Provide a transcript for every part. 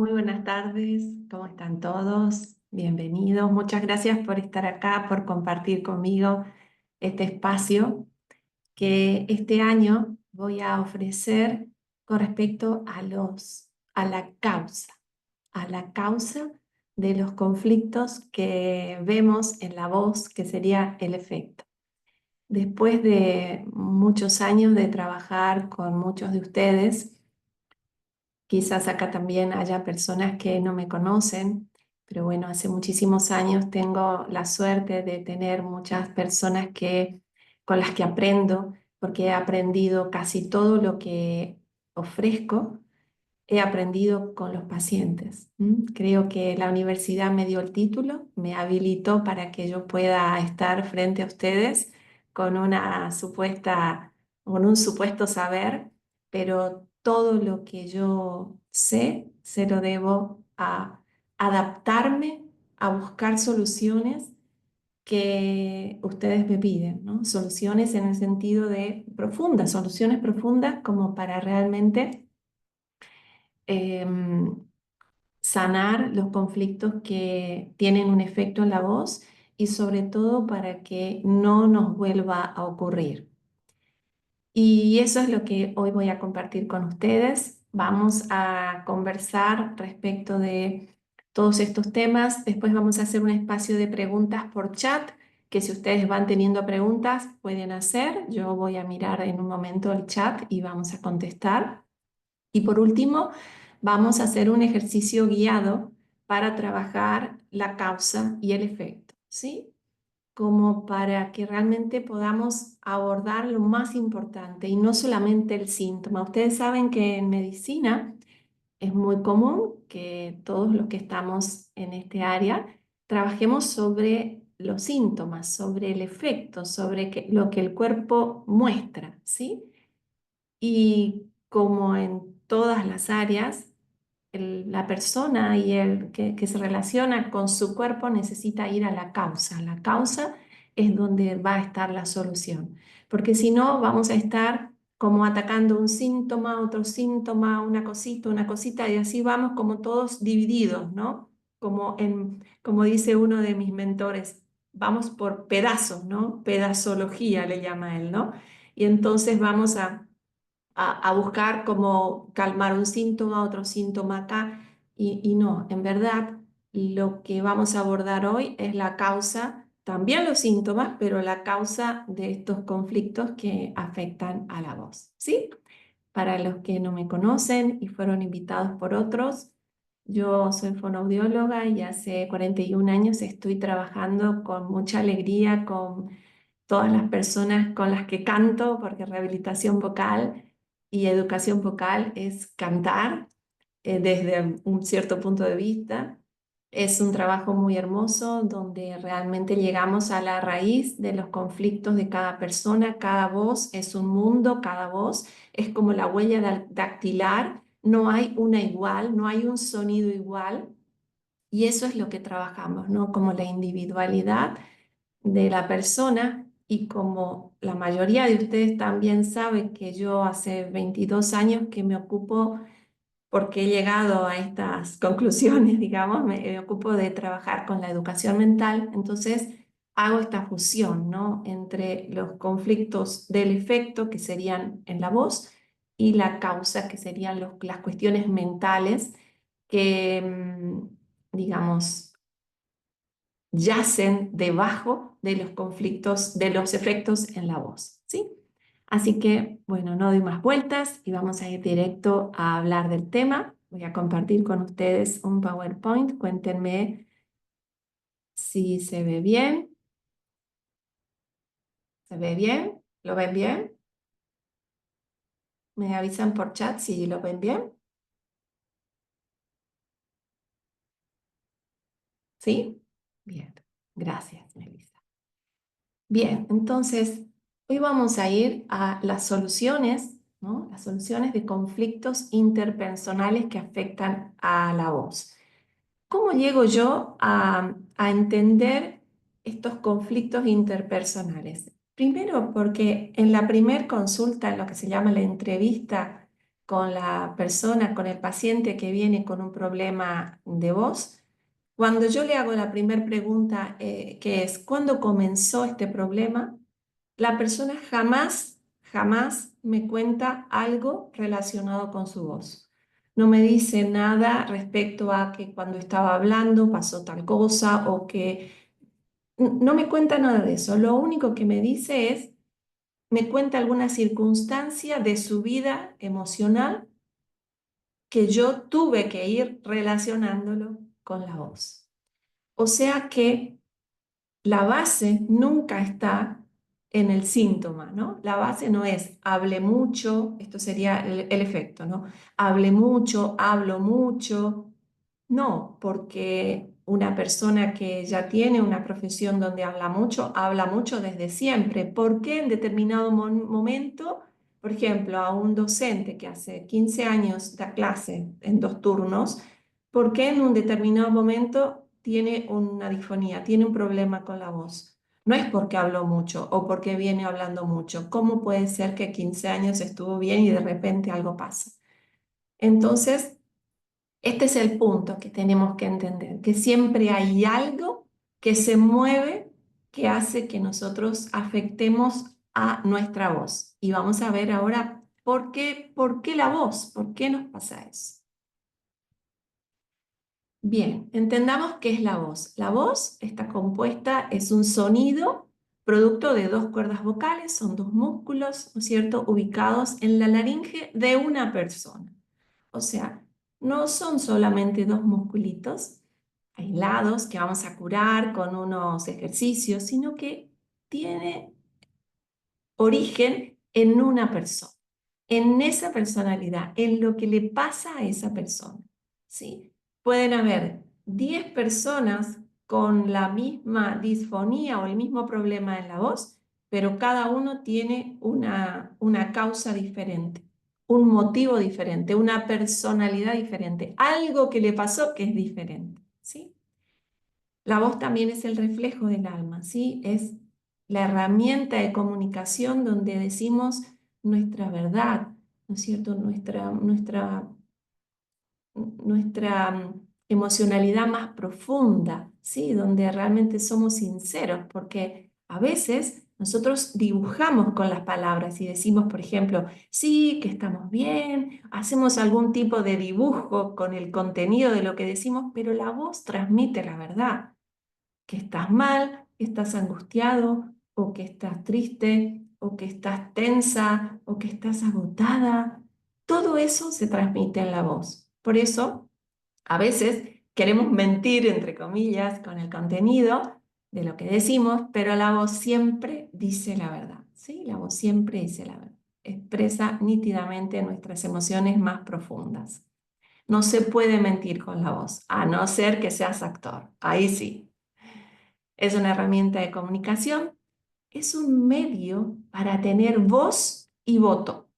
Muy buenas tardes, ¿cómo están todos? Bienvenidos. Muchas gracias por estar acá, por compartir conmigo este espacio que este año voy a ofrecer con respecto a la causa de los conflictos que vemos en la voz, que sería el efecto. Después de muchos años de trabajar con muchos de ustedes, quizás acá también haya personas que no me conocen, pero bueno, hace muchísimos años tengo la suerte de tener muchas personas con las que aprendo, porque he aprendido casi todo lo que ofrezco, he aprendido con los pacientes. Creo que la universidad me dio el título, me habilitó para que yo pueda estar frente a ustedes con con un supuesto saber, pero todo lo que yo sé se lo debo a adaptarme, a buscar soluciones que ustedes me piden, ¿no? Soluciones en el sentido de profundas, soluciones profundas como para realmente em, sanar los conflictos que tienen un efecto en la voz y sobre todo para que no nos vuelva a ocurrir. Y eso es lo que hoy voy a compartir con ustedes. Vamos a conversar respecto de todos estos temas. Después vamos a hacer un espacio de preguntas por chat, que si ustedes van teniendo preguntas pueden hacer. Yo voy a mirar en un momento el chat y vamos a contestar. Y por último, vamos a hacer un ejercicio guiado para trabajar la causa y el efecto, ¿sí? Como para que realmente podamos abordar lo más importante y no solamente el síntoma. Ustedes saben que en medicina es muy común que todos los que estamos en este área trabajemos sobre los síntomas, sobre el efecto, sobre lo que el cuerpo muestra, ¿sí? Y como en todas las áreas, la persona y el que se relaciona con su cuerpo necesita ir a la causa. La causa es donde va a estar la solución, porque si no vamos a estar como atacando un síntoma, otro síntoma, una cosita, y así vamos como todos divididos, ¿no? Como dice uno de mis mentores, vamos por pedazos, ¿no? Pedazología le llama él, ¿no? Y entonces vamos a buscar cómo calmar un síntoma, otro síntoma acá, y no, en verdad lo que vamos a abordar hoy es la causa, también los síntomas, pero la causa de estos conflictos que afectan a la voz, ¿sí? Para los que no me conocen y fueron invitados por otros, yo soy fonoaudióloga y hace 41 años estoy trabajando con mucha alegría con todas las personas con las que canto, porque rehabilitación vocal y educación vocal es cantar desde un cierto punto de vista. Es un trabajo muy hermoso donde realmente llegamos a la raíz de los conflictos de cada persona. Cada voz es un mundo, cada voz es como la huella dactilar. No hay una igual, no hay un sonido igual. Y eso es lo que trabajamos, ¿no? Como la individualidad de la persona y como la mayoría de ustedes también saben que yo hace 22 años que me ocupo, porque he llegado a estas conclusiones, digamos, me ocupo de trabajar con la educación mental, entonces hago esta fusión, ¿no? Entre los conflictos del efecto, que serían en la voz, y la causa, que serían las cuestiones mentales que, digamos, yacen debajo de los conflictos, de los efectos en la voz, ¿sí? Así que, bueno, no doy más vueltas y vamos a ir directo a hablar del tema. Voy a compartir con ustedes un PowerPoint. Cuéntenme si se ve bien. ¿Se ve bien? ¿Lo ven bien? ¿Me avisan por chat si lo ven bien? ¿Sí? Bien. Gracias, Melissa. Bien, entonces hoy vamos a ir a las soluciones, ¿no? Las soluciones de conflictos interpersonales que afectan a la voz. ¿Cómo llego yo a entender estos conflictos interpersonales? Primero, porque en la primer consulta, en lo que se llama la entrevista con la persona, con el paciente que viene con un problema de voz, cuando yo le hago la primera pregunta, que es, ¿cuándo comenzó este problema? La persona jamás me cuenta algo relacionado con su voz. No me dice nada respecto a que cuando estaba hablando pasó tal cosa o que no me cuenta nada de eso. Lo único que me dice es, me cuenta alguna circunstancia de su vida emocional que yo tuve que ir relacionándolo con la voz. O sea que la base nunca está en el síntoma, ¿no? La base no es hable mucho, esto sería el efecto, ¿no? Hable mucho, hablo mucho. No, porque una persona que ya tiene una profesión donde habla mucho desde siempre. ¿Por qué en determinado momento, por ejemplo, a un docente que hace 15 años da clase en 2 turnos, por qué en un determinado momento tiene una disfonía, tiene un problema con la voz? No es porque habló mucho o porque viene hablando mucho. ¿Cómo puede ser que 15 años estuvo bien y de repente algo pasa? Entonces, este es el punto que tenemos que entender, que siempre hay algo que se mueve que hace que nosotros afectemos a nuestra voz. Y vamos a ver ahora por qué la voz, por qué nos pasa eso. Bien, entendamos qué es la voz. La voz está compuesta, es un sonido producto de 2 cuerdas vocales, son 2 músculos, ¿no es cierto?, ubicados en la laringe de una persona. O sea, no son solamente 2 musculitos aislados que vamos a curar con unos ejercicios, sino que tiene origen en una persona, en esa personalidad, en lo que le pasa a esa persona, ¿sí? Pueden haber 10 personas con la misma disfonía o el mismo problema en la voz, pero cada uno tiene una causa diferente, un motivo diferente, una personalidad diferente, algo que le pasó que es diferente, ¿sí? La voz también es el reflejo del alma, ¿sí? Es la herramienta de comunicación donde decimos nuestra verdad, ¿no es cierto? Nuestra emocionalidad más profunda, ¿sí? Donde realmente somos sinceros, porque a veces nosotros dibujamos con las palabras y decimos, por ejemplo, sí, que estamos bien, hacemos algún tipo de dibujo con el contenido de lo que decimos, pero la voz transmite la verdad, que estás mal, que estás angustiado, o que estás triste, o que estás tensa, o que estás agotada. Todo eso se transmite en la voz. Por eso, a veces queremos mentir, entre comillas, con el contenido de lo que decimos, pero la voz siempre dice la verdad, ¿sí? La voz siempre dice la verdad. Expresa nítidamente nuestras emociones más profundas. No se puede mentir con la voz, a no ser que seas actor. Ahí sí. Es una herramienta de comunicación, es un medio para tener voz y voto.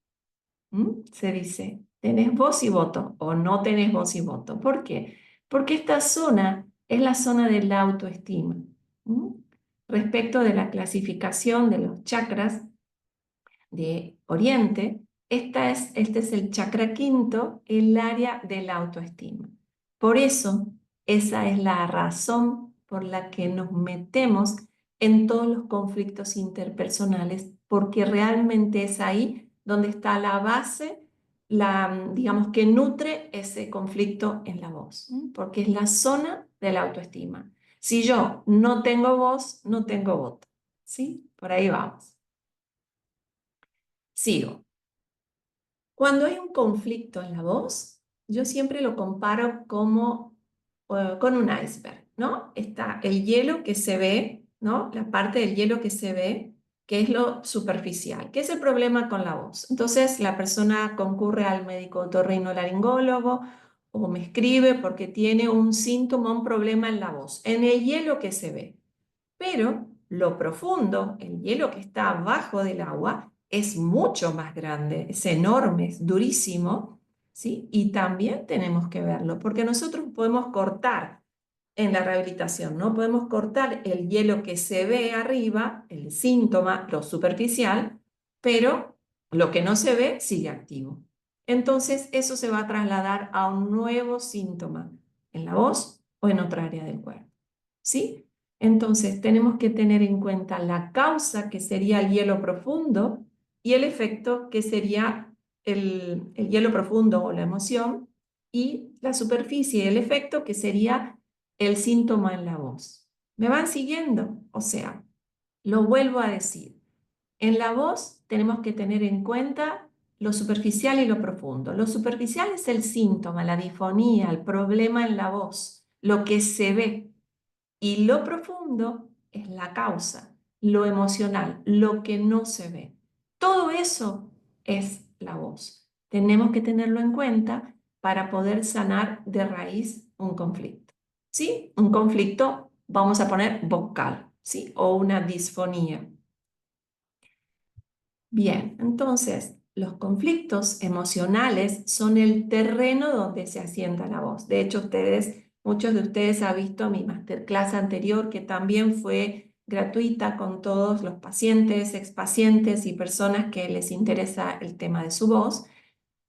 Se dice, tenés voz y voto o no tenés voz y voto. ¿Por qué? Porque esta zona es la zona de la autoestima. ¿Mm? Respecto de la clasificación de los chakras de Oriente, este es el chakra quinto, el área de la autoestima. Por eso, esa es la razón por la que nos metemos en todos los conflictos interpersonales, porque realmente es ahí donde está la base, digamos, que nutre ese conflicto en la voz, porque es la zona de la autoestima. Si yo no tengo voz, no tengo voto, ¿sí? Por ahí vamos. Sigo. Cuando hay un conflicto en la voz, yo siempre lo comparo como con un iceberg, ¿no? Está el hielo que se ve, ¿no? La parte del hielo que se ve, que es lo superficial, que es el problema con la voz. Entonces, la persona concurre al médico otorrinolaringólogo o me escribe porque tiene un síntoma, un problema en la voz, en el hielo que se ve. Pero lo profundo, el hielo que está abajo del agua, es mucho más grande, es enorme, es durísimo, ¿sí? Y también tenemos que verlo, porque nosotros podemos cortar en la rehabilitación, ¿no? Podemos cortar el hielo que se ve arriba, el síntoma, lo superficial, pero lo que no se ve sigue activo. entonces eso se va a trasladar a un nuevo síntoma en la voz o en otra área del cuerpo. ¿Sí? Entonces tenemos que tener en cuenta la causa, que sería el hielo profundo, y el efecto, que sería el hielo profundo o la emoción, y la superficie, el efecto, que sería el síntoma en la voz. ¿Me van siguiendo? O sea, lo vuelvo a decir. En la voz tenemos que tener en cuenta lo superficial y lo profundo. Lo superficial es el síntoma, la difonía, el problema en la voz, lo que se ve. Y lo profundo es la causa, lo emocional, lo que no se ve. Todo eso es la voz. Tenemos que tenerlo en cuenta para poder sanar de raíz un conflicto. ¿Sí? Un conflicto, vamos a poner vocal, ¿sí? O una disfonía. Bien, entonces los conflictos emocionales son el terreno donde se asienta la voz. De hecho, muchos de ustedes han visto mi masterclass anterior, que también fue gratuita con todos los pacientes, expacientes y personas que les interesa el tema de su voz,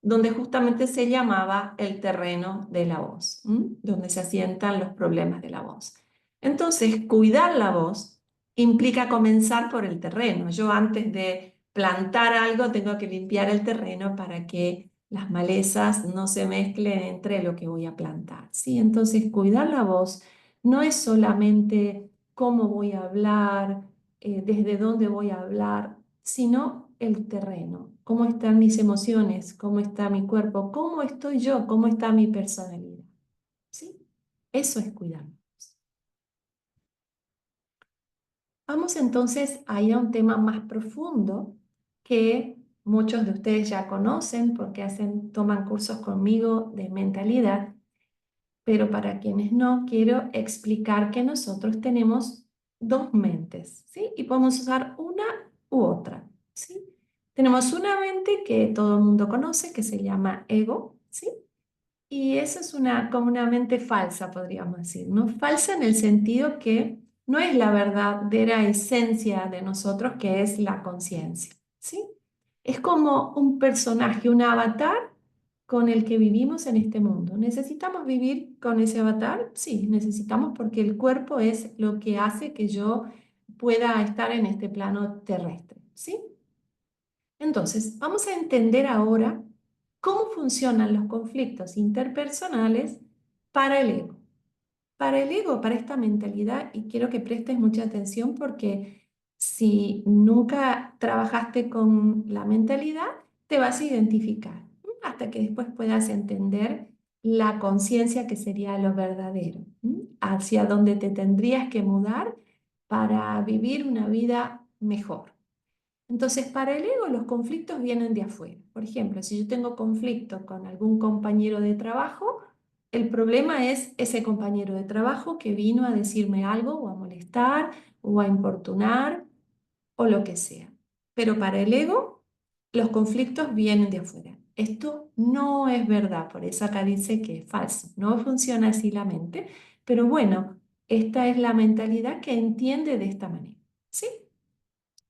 donde justamente se llamaba el terreno de la voz, donde se asientan los problemas de la voz. Entonces, cuidar la voz implica comenzar por el terreno. Yo, antes de plantar algo, tengo que limpiar el terreno para que las malezas no se mezclen entre lo que voy a plantar, ¿sí? Entonces, cuidar la voz no es solamente cómo voy a hablar, desde dónde voy a hablar, sino el terreno, cómo están mis emociones, cómo está mi cuerpo, cómo estoy yo, cómo está mi personalidad. ¿Sí? Eso es cuidar. Vamos entonces a ir a un tema más profundo que muchos de ustedes ya conocen porque toman cursos conmigo de mentalidad, pero para quienes no, quiero explicar que nosotros tenemos dos mentes, ¿sí? Y podemos usar una u otra, ¿sí? Tenemos una mente que todo el mundo conoce, que se llama ego, ¿sí? Y esa es como una mente falsa, podríamos decir, ¿no? Falsa en el sentido que no es la verdadera esencia de nosotros, que es la conciencia, ¿sí? Es como un personaje, un avatar con el que vivimos en este mundo. ¿Necesitamos vivir con ese avatar? Sí, necesitamos, porque el cuerpo es lo que hace que yo pueda estar en este plano terrestre, ¿sí? Entonces, vamos a entender ahora cómo funcionan los conflictos interpersonales para el ego. Para el ego, para esta mentalidad, y quiero que prestes mucha atención, porque si nunca trabajaste con la mentalidad, te vas a identificar, hasta que después puedas entender la conciencia, que sería lo verdadero, hacia donde te tendrías que mudar para vivir una vida mejor. Entonces, para el ego, los conflictos vienen de afuera. Por ejemplo, si yo tengo conflicto con algún compañero de trabajo, el problema es ese compañero de trabajo que vino a decirme algo, o a molestar, o a importunar, o lo que sea. Pero para el ego, los conflictos vienen de afuera. Esto no es verdad, por eso acá dice que es falso. No funciona así la mente, pero bueno, esta es la mentalidad que entiende de esta manera. ¿Sí?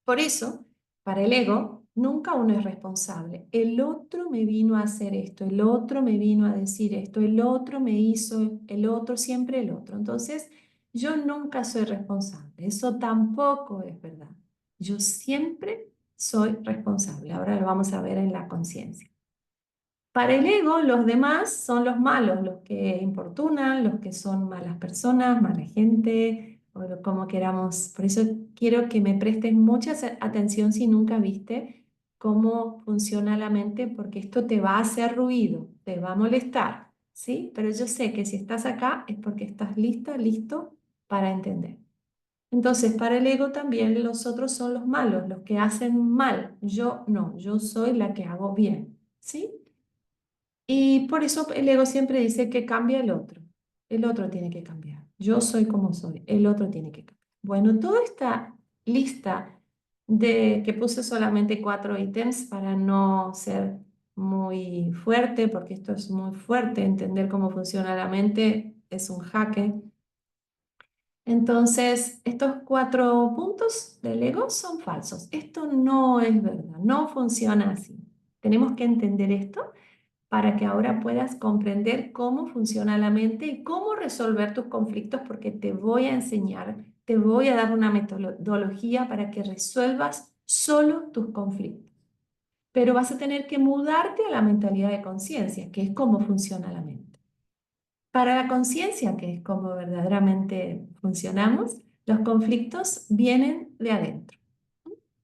Por eso, para el ego, nunca uno es responsable. El otro me vino a hacer esto, el otro me vino a decir esto, el otro me hizo, el otro, siempre el otro. Entonces, yo nunca soy responsable. Eso tampoco es verdad. Yo siempre soy responsable. Ahora lo vamos a ver en la conciencia. Para el ego, los demás son los malos, los que importunan, los que son malas personas, mala gente, o como queramos. Por eso quiero que me prestes mucha atención si nunca viste cómo funciona la mente, porque esto te va a hacer ruido, te va a molestar, ¿sí? Pero yo sé que si estás acá es porque estás lista, listo para entender. Entonces, para el ego también los otros son los malos, los que hacen mal. Yo no, yo soy la que hago bien, ¿sí? Y por eso el ego siempre dice que cambia el otro. El otro tiene que cambiar. Yo soy como soy. El otro tiene que cambiar. Bueno, toda esta lista que puse solamente 4 ítems para no ser muy fuerte, porque esto es muy fuerte, entender cómo funciona la mente es un jaque. Entonces, estos 4 puntos del ego son falsos. Esto no es verdad, no funciona así. Tenemos que entender esto para que ahora puedas comprender cómo funciona la mente y cómo resolver tus conflictos, porque te voy a enseñar, te voy a dar una metodología para que resuelvas solo tus conflictos. Pero vas a tener que mudarte a la mentalidad de conciencia, que es cómo funciona la mente. Para la conciencia, que es cómo verdaderamente funcionamos, los conflictos vienen de adentro.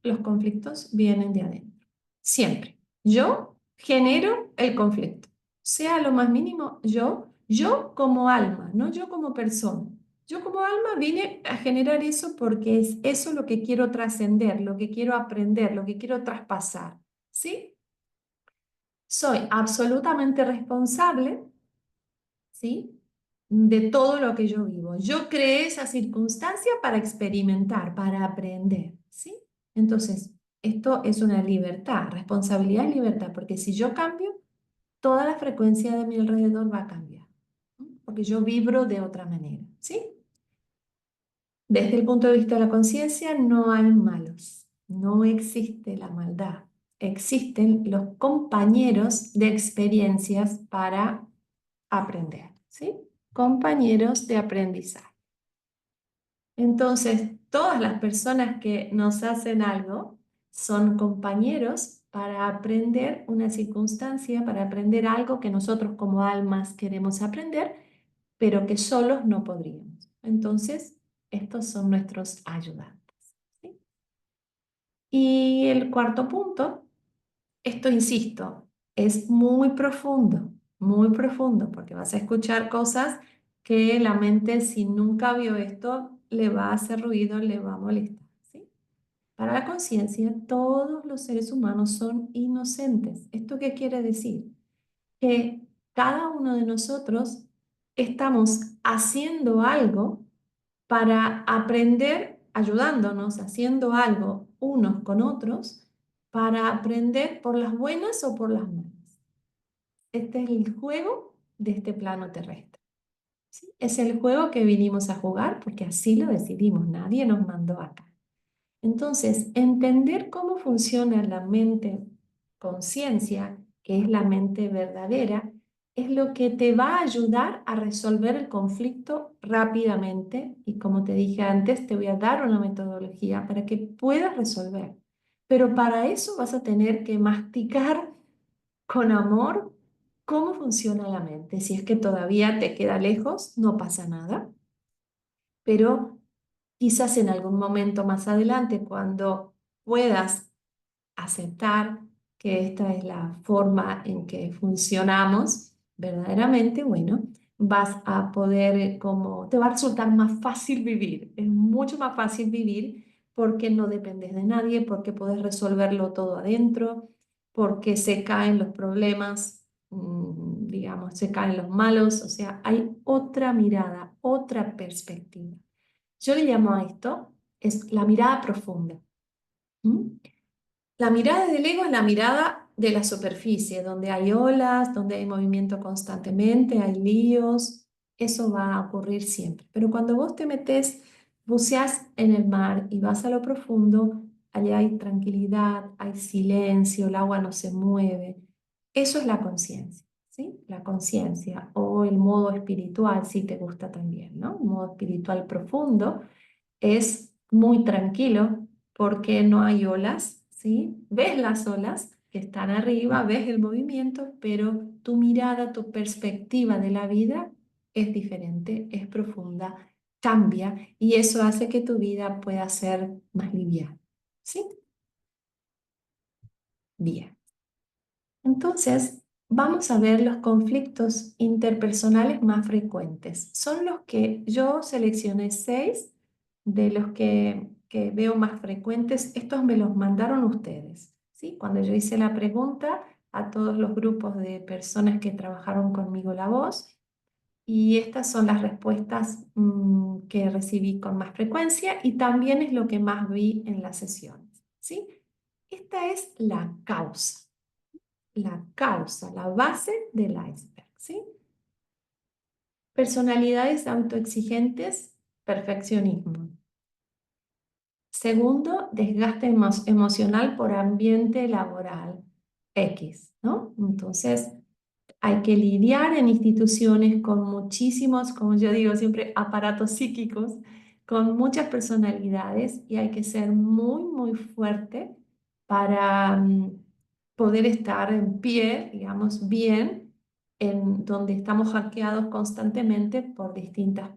Los conflictos vienen de adentro. Siempre. Yo genero el conflicto. Sea lo más mínimo, yo como alma, no yo como persona. Yo como alma vine a generar eso porque es eso lo que quiero trascender, lo que quiero aprender, lo que quiero traspasar. ¿Sí? Soy absolutamente responsable, ¿sí? De todo lo que yo vivo. Yo creé esa circunstancia para experimentar, para aprender, ¿sí? Entonces, esto es una libertad, responsabilidad y libertad, porque si yo cambio, toda la frecuencia de mi alrededor va a cambiar, ¿no? Porque yo vibro de otra manera, ¿sí? Desde el punto de vista de la conciencia, no hay malos, no existe la maldad, existen los compañeros de experiencias para aprender, ¿sí? Compañeros de aprendizaje. Entonces, todas las personas que nos hacen algo son compañeros para aprender una circunstancia, para aprender algo que nosotros como almas queremos aprender, pero que solos no podríamos. Entonces, estos son nuestros ayudantes, ¿sí? Y el cuarto punto, esto insisto, es muy profundo, porque vas a escuchar cosas que la mente, si nunca vio esto, le va a hacer ruido, le va a molestar, ¿sí? Para la conciencia, todos los seres humanos son inocentes. ¿Esto qué quiere decir? Que cada uno de nosotros estamos haciendo algo para aprender, ayudándonos, haciendo algo unos con otros, para aprender por las buenas o por las malas. Este es el juego de este plano terrestre, ¿sí? Es el juego que vinimos a jugar porque así lo decidimos, nadie nos mandó acá. Entonces, entender cómo funciona la mente conciencia, que es la mente verdadera, es lo que te va a ayudar a resolver el conflicto rápidamente. Y como te dije antes, te voy a dar una metodología para que puedas resolver. Pero para eso vas a tener que masticar con amor cómo funciona la mente. Si es que todavía te queda lejos, no pasa nada. Pero quizás en algún momento más adelante, cuando puedas aceptar que esta es la forma en que funcionamos verdaderamente, bueno, vas a poder, como, te va a resultar más fácil vivir. Es mucho más fácil vivir porque no dependes de nadie, porque puedes resolverlo todo adentro, porque se caen los problemas, digamos, se caen los malos, o sea, hay otra mirada, otra perspectiva. Yo le llamo a esto, es la mirada profunda. ¿Mm? La mirada del ego es la mirada de la superficie, donde hay olas, donde hay movimiento constantemente, hay líos, eso va a ocurrir siempre. Pero cuando vos te metes, buceás en el mar y vas a lo profundo, allá hay tranquilidad, hay silencio, el agua no se mueve. Eso es la conciencia, ¿sí? La conciencia o el modo espiritual, si te gusta también, ¿no? Un modo espiritual profundo es muy tranquilo porque no hay olas, ¿sí? Ves las olas que están arriba, ves el movimiento, pero tu mirada, tu perspectiva de la vida es diferente, es profunda, cambia y eso hace que tu vida pueda ser más liviana, ¿sí? Bien. Entonces, vamos a ver los conflictos interpersonales más frecuentes. Son los que yo seleccioné 6 de los que veo más frecuentes. Estos me los mandaron ustedes, ¿sí? Cuando yo hice la pregunta a todos los grupos de personas que trabajaron conmigo la voz, y estas son las respuestas que recibí con más frecuencia y también es lo que más vi en las sesiones, ¿sí? Esta es la causa, la base del iceberg, ¿sí? Personalidades autoexigentes, perfeccionismo. Segundo, desgaste emocional por ambiente laboral X, ¿no? Entonces, Hay que lidiar en instituciones con muchísimos, como yo digo siempre, aparatos psíquicos, con muchas personalidades y hay que ser muy, muy fuerte para poder estar en pie, digamos, bien, en donde estamos hackeados constantemente por distintas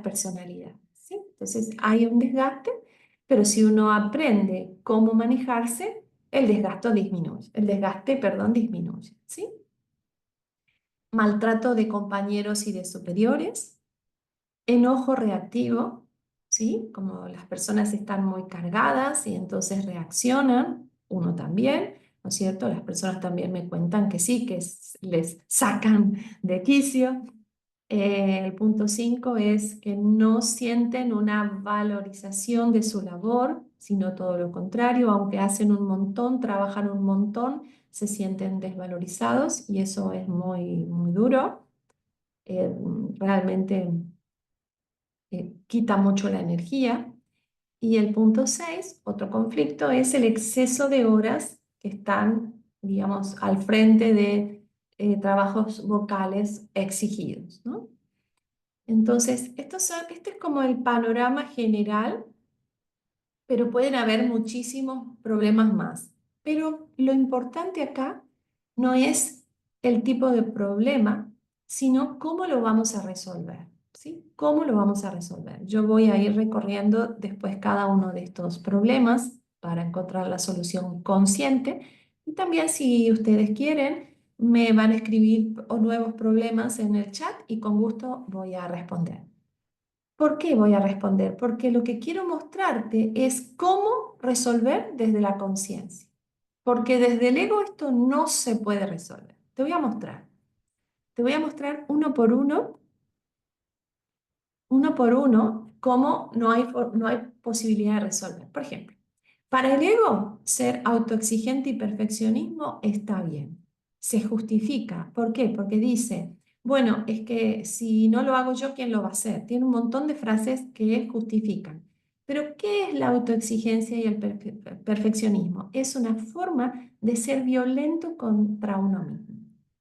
personalidades, ¿sí? Entonces hay un desgaste, pero si uno aprende cómo manejarse, el desgaste, perdón, disminuye, ¿sí? Maltrato de compañeros y de superiores, enojo reactivo, ¿sí? Como las personas están muy cargadas y entonces reaccionan, uno también, ¿no es cierto? Las personas también me cuentan que sí, que les sacan de quicio. El punto 5 es que no sienten una valorización de su labor, sino todo lo contrario, aunque hacen un montón, trabajan un montón, se sienten desvalorizados y eso es muy, muy duro. Eh, Realmente quita mucho la energía. Y el punto 6 otro conflicto, es el exceso de horas que están, digamos, al frente de trabajos vocales exigidos, ¿no? Entonces, este es como el panorama general, pero pueden haber muchísimos problemas más. Pero lo importante acá no es el tipo de problema, sino cómo lo vamos a resolver, ¿sí? ¿Cómo lo vamos a resolver? Yo voy a ir recorriendo después cada uno de estos problemas para encontrar la solución consciente. Y también si ustedes quieren, me van a escribir nuevos problemas en el chat y con gusto voy a responder. ¿Por qué voy a responder? Porque lo que quiero mostrarte es cómo resolver desde la conciencia. Porque desde el ego esto no se puede resolver. Te voy a mostrar. Te voy a mostrar uno por uno, cómo no hay posibilidad de resolver. Por ejemplo, para el ego, ser autoexigente y perfeccionismo está bien. Se justifica. ¿Por qué? Porque dice, bueno, es que si no lo hago yo, ¿quién lo va a hacer? Tiene un montón de frases que justifican. Pero, ¿qué es la autoexigencia y el perfeccionismo? Es una forma de ser violento contra uno mismo.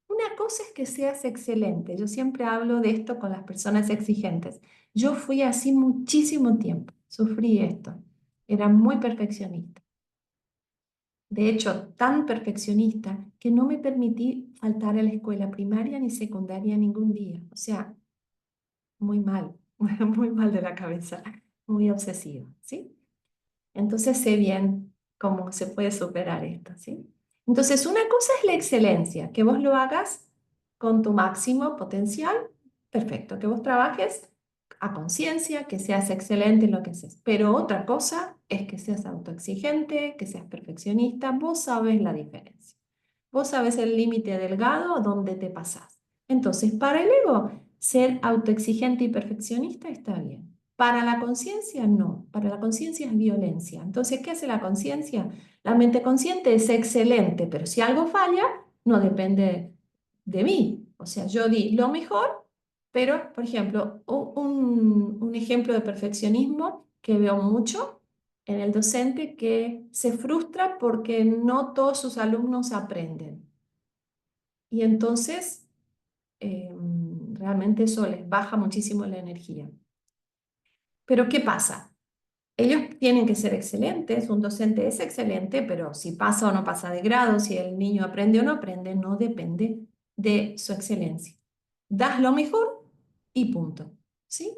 Una cosa es que seas excelente. Yo siempre hablo de esto con las personas exigentes. Yo fui así muchísimo tiempo. Sufrí esto. Era muy perfeccionista. De hecho, tan perfeccionista que no me permití faltar a la escuela primaria ni secundaria ningún día. O sea, muy mal, muy mal de la cabeza, muy obsesivo, ¿sí? Entonces sé bien cómo se puede superar esto, ¿sí? Entonces, una cosa es la excelencia, que vos lo hagas con tu máximo potencial, perfecto, que vos trabajes a conciencia, que seas excelente en lo que haces. Pero otra cosa es que seas autoexigente, que seas perfeccionista, vos sabes la diferencia. Vos sabes el límite delgado donde te pasás. Entonces, para el ego, ser autoexigente y perfeccionista está bien. Para la conciencia, no. Para la conciencia es violencia. Entonces, ¿qué hace la conciencia? La mente consciente es excelente, pero si algo falla, no depende de mí. O sea, yo di lo mejor, pero, por ejemplo, un ejemplo de perfeccionismo que veo mucho en el docente que se frustra porque no todos sus alumnos aprenden. Y entonces, realmente eso les baja muchísimo la energía. Pero ¿qué pasa? Ellos tienen que ser excelentes, un docente es excelente, pero si pasa o no pasa de grado, si el niño aprende o no aprende, no depende de su excelencia. Das lo mejor y punto, ¿sí?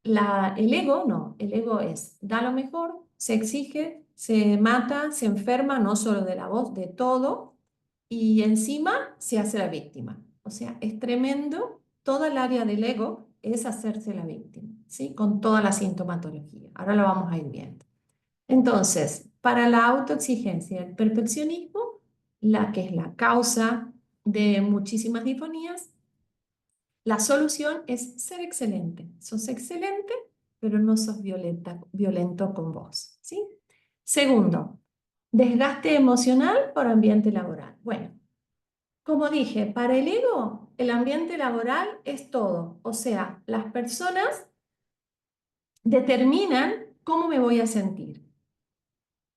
El ego no, el ego es, da lo mejor, se exige, se mata, se enferma, no solo de la voz, de todo, y encima se hace la víctima. O sea, es tremendo, toda el área del ego es hacerse la víctima, ¿sí? Con toda la sintomatología. Ahora lo vamos a ir viendo. Entonces, para la autoexigencia, el perfeccionismo, la que es la causa de muchísimas disfonías, la solución es ser excelente. Sos excelente, pero no sos violento con vos, ¿sí? Segundo, desgaste emocional por ambiente laboral. Bueno, como dije, para el ego, el ambiente laboral es todo. O sea, las personas determinan cómo me voy a sentir.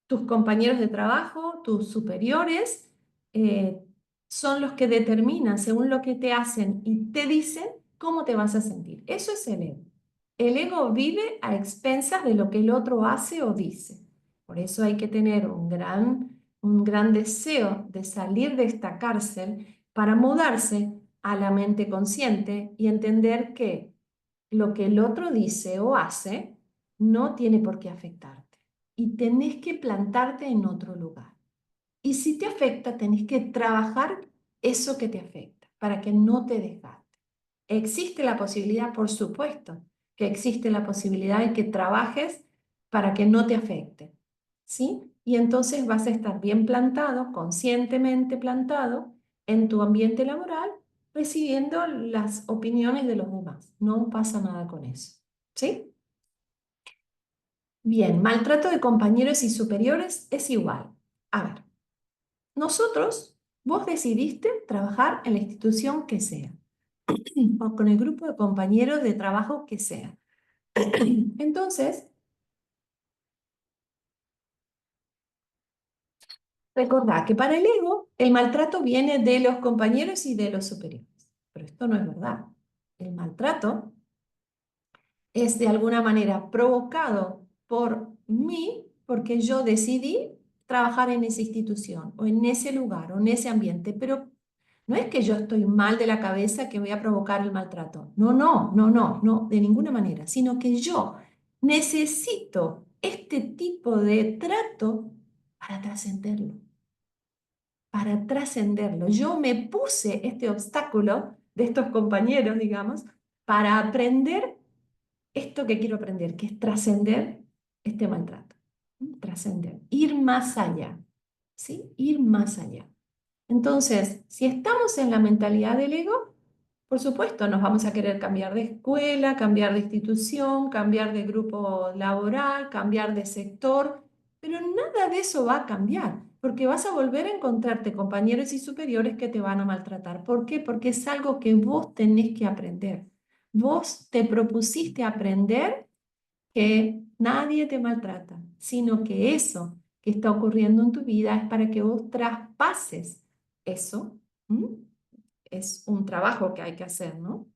Tus compañeros de trabajo, tus superiores, son los que determinan, según lo que te hacen y te dicen, cómo te vas a sentir. Eso es el ego. El ego vive a expensas de lo que el otro hace o dice. Por eso hay que tener un gran deseo de salir de esta cárcel para mudarse a la mente consciente y entender que lo que el otro dice o hace no tiene por qué afectarte. Y tenés que plantarte en otro lugar. Y si te afecta, tenés que trabajar eso que te afecta para que no te desgaste. Existe la posibilidad, por supuesto, que existe la posibilidad de que trabajes para que no te afecte, ¿sí? Y entonces vas a estar bien plantado, conscientemente plantado en tu ambiente laboral, recibiendo las opiniones de los demás. No pasa nada con eso, ¿sí? Bien, maltrato de compañeros y superiores es igual. A ver. Vos decidiste trabajar en la institución que sea, o con el grupo de compañeros de trabajo que sea. Entonces, recordá que para el ego, el maltrato viene de los compañeros y de los superiores. Pero esto no es verdad. El maltrato es de alguna manera provocado por mí porque yo decidí trabajar en esa institución o en ese lugar o en ese ambiente, pero no es que yo estoy mal de la cabeza que voy a provocar el maltrato. No, no, no, no, no, de ninguna manera, sino que yo necesito este tipo de trato para trascenderlo, para trascenderlo. Yo me puse este obstáculo de estos compañeros, digamos, para aprender esto que quiero aprender, que es trascender este maltrato. Trascender, ir más allá, ¿sí? Ir más allá. Entonces, si estamos en la mentalidad del ego, por supuesto, nos vamos a querer cambiar de escuela, cambiar de institución, cambiar de grupo laboral, cambiar de sector, pero nada de eso va a cambiar, porque vas a volver a encontrarte compañeros y superiores que te van a maltratar. ¿Por qué? Porque es algo que vos tenés que aprender. Vos te propusiste aprender que nadie te maltrata, sino que eso que está ocurriendo en tu vida es para que vos traspases eso. ¿M? Es un trabajo que hay que hacer, ¿no?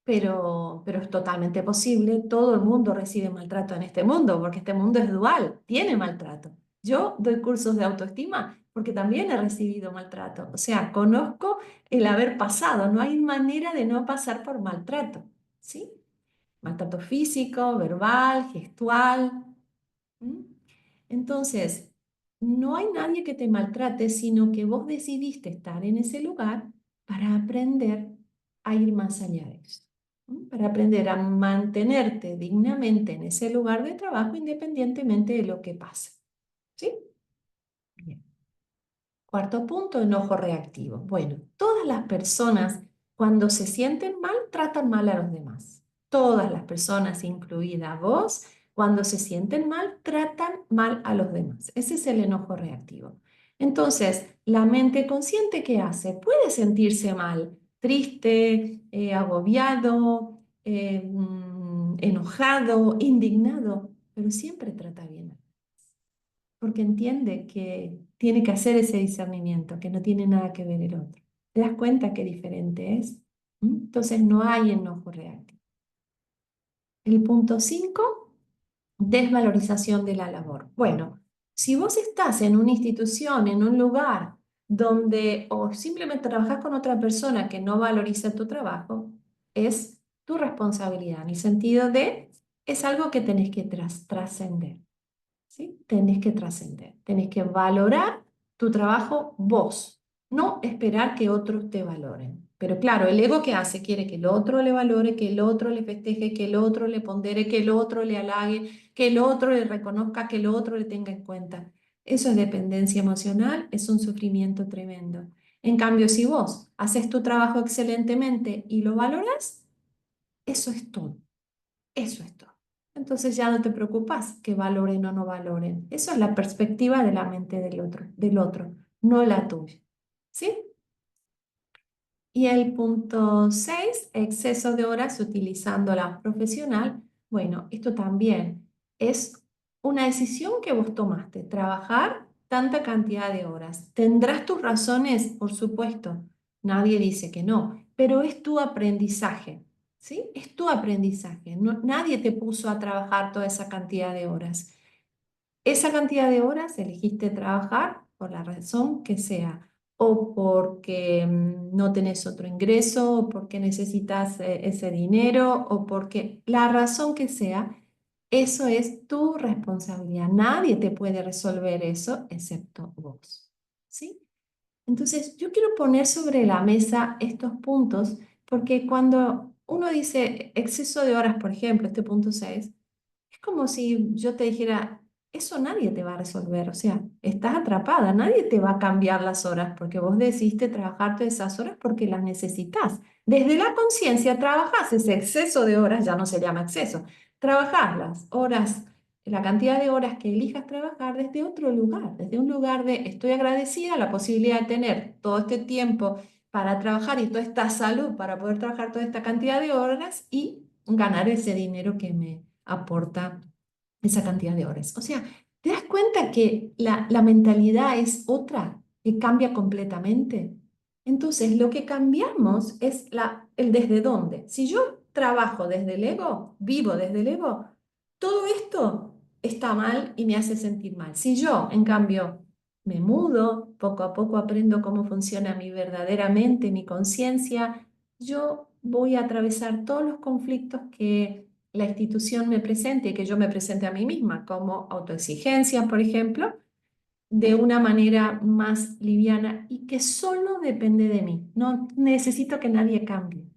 Pero es totalmente posible. Todo el mundo recibe maltrato en este mundo, porque este mundo es dual, tiene maltrato. Yo doy cursos de autoestima porque también he recibido maltrato. O sea, conozco el haber pasado. No hay manera de no pasar por maltrato, ¿sí? Maltrato físico, verbal, gestual. ¿Mm? Entonces, no hay nadie que te maltrate, sino que vos decidiste estar en ese lugar para aprender a ir más allá de eso. Para aprender a mantenerte dignamente en ese lugar de trabajo independientemente de lo que pase. ¿Sí? Bien. Cuarto punto, enojo reactivo. Bueno, todas las personas cuando se sienten mal tratan mal a los demás. Todas las personas, incluida vos, cuando se sienten mal tratan mal a los demás. Ese es el enojo reactivo. Entonces, la mente consciente, ¿qué hace? Puede sentirse mal, triste, agobiado, enojado, indignado, pero siempre trata bien porque entiende que tiene que hacer ese discernimiento, que no tiene nada que ver el otro. ¿Te das cuenta qué diferente es? Entonces no hay enojo reactivo. El punto 5, desvalorización de la labor. Bueno, si vos estás en una institución, en un lugar donde o simplemente trabajas con otra persona que no valoriza tu trabajo, es tu responsabilidad, en el sentido de, es algo que tenés que trascender. ¿Sí? Tenés que trascender, tenés que valorar tu trabajo vos, no esperar que otros te valoren. Pero claro, el ego que hace quiere que el otro le valore, que el otro le festeje, que el otro le pondere, que el otro le halague, que el otro le reconozca, que el otro le tenga en cuenta. Eso es dependencia emocional, es un sufrimiento tremendo. En cambio, si vos haces tu trabajo excelentemente y lo valoras, eso es todo. Eso es todo. Entonces ya no te preocupas que valoren o no valoren. Eso es la perspectiva de la mente del otro, no la tuya. ¿Sí? Y el punto 6, exceso de horas utilizando la profesional. Bueno, esto también es una decisión que vos tomaste, trabajar tanta cantidad de horas. ¿Tendrás tus razones? Por supuesto, nadie dice que no, pero es tu aprendizaje, ¿sí? Es tu aprendizaje. Nadie te puso a trabajar toda esa cantidad de horas. Esa cantidad de horas elegiste trabajar por la razón que sea, o porque no tenés otro ingreso, o porque necesitas ese dinero, o porque la razón que sea, eso es tu responsabilidad. Nadie te puede resolver eso excepto vos. ¿Sí? Entonces, yo quiero poner sobre la mesa estos puntos porque cuando uno dice exceso de horas, por ejemplo, este punto 6, es como si yo te dijera, eso nadie te va a resolver, o sea, estás atrapada, nadie te va a cambiar las horas porque vos decidiste trabajar todas esas horas porque las necesitas. Desde la conciencia trabajás ese exceso de horas, ya no se llama exceso, trabajás las horas, la cantidad de horas que elijas trabajar desde otro lugar, desde un lugar de estoy agradecida la posibilidad de tener todo este tiempo para trabajar y toda esta salud para poder trabajar toda esta cantidad de horas y ganar ese dinero que me aporta esa cantidad de horas. O sea, ¿te das cuenta que la mentalidad es otra, que cambia completamente? Entonces, lo que cambiamos es el desde dónde. Si yo trabajo desde el ego, vivo desde el ego, todo esto está mal y me hace sentir mal. Si yo, en cambio, me mudo, poco a poco aprendo cómo funciona mi verdaderamente, mi conciencia, yo voy a atravesar todos los conflictos que la institución me presente y que yo me presente a mí misma, como autoexigencia, por ejemplo, de una manera más liviana y que solo depende de mí. No necesito que nadie cambie.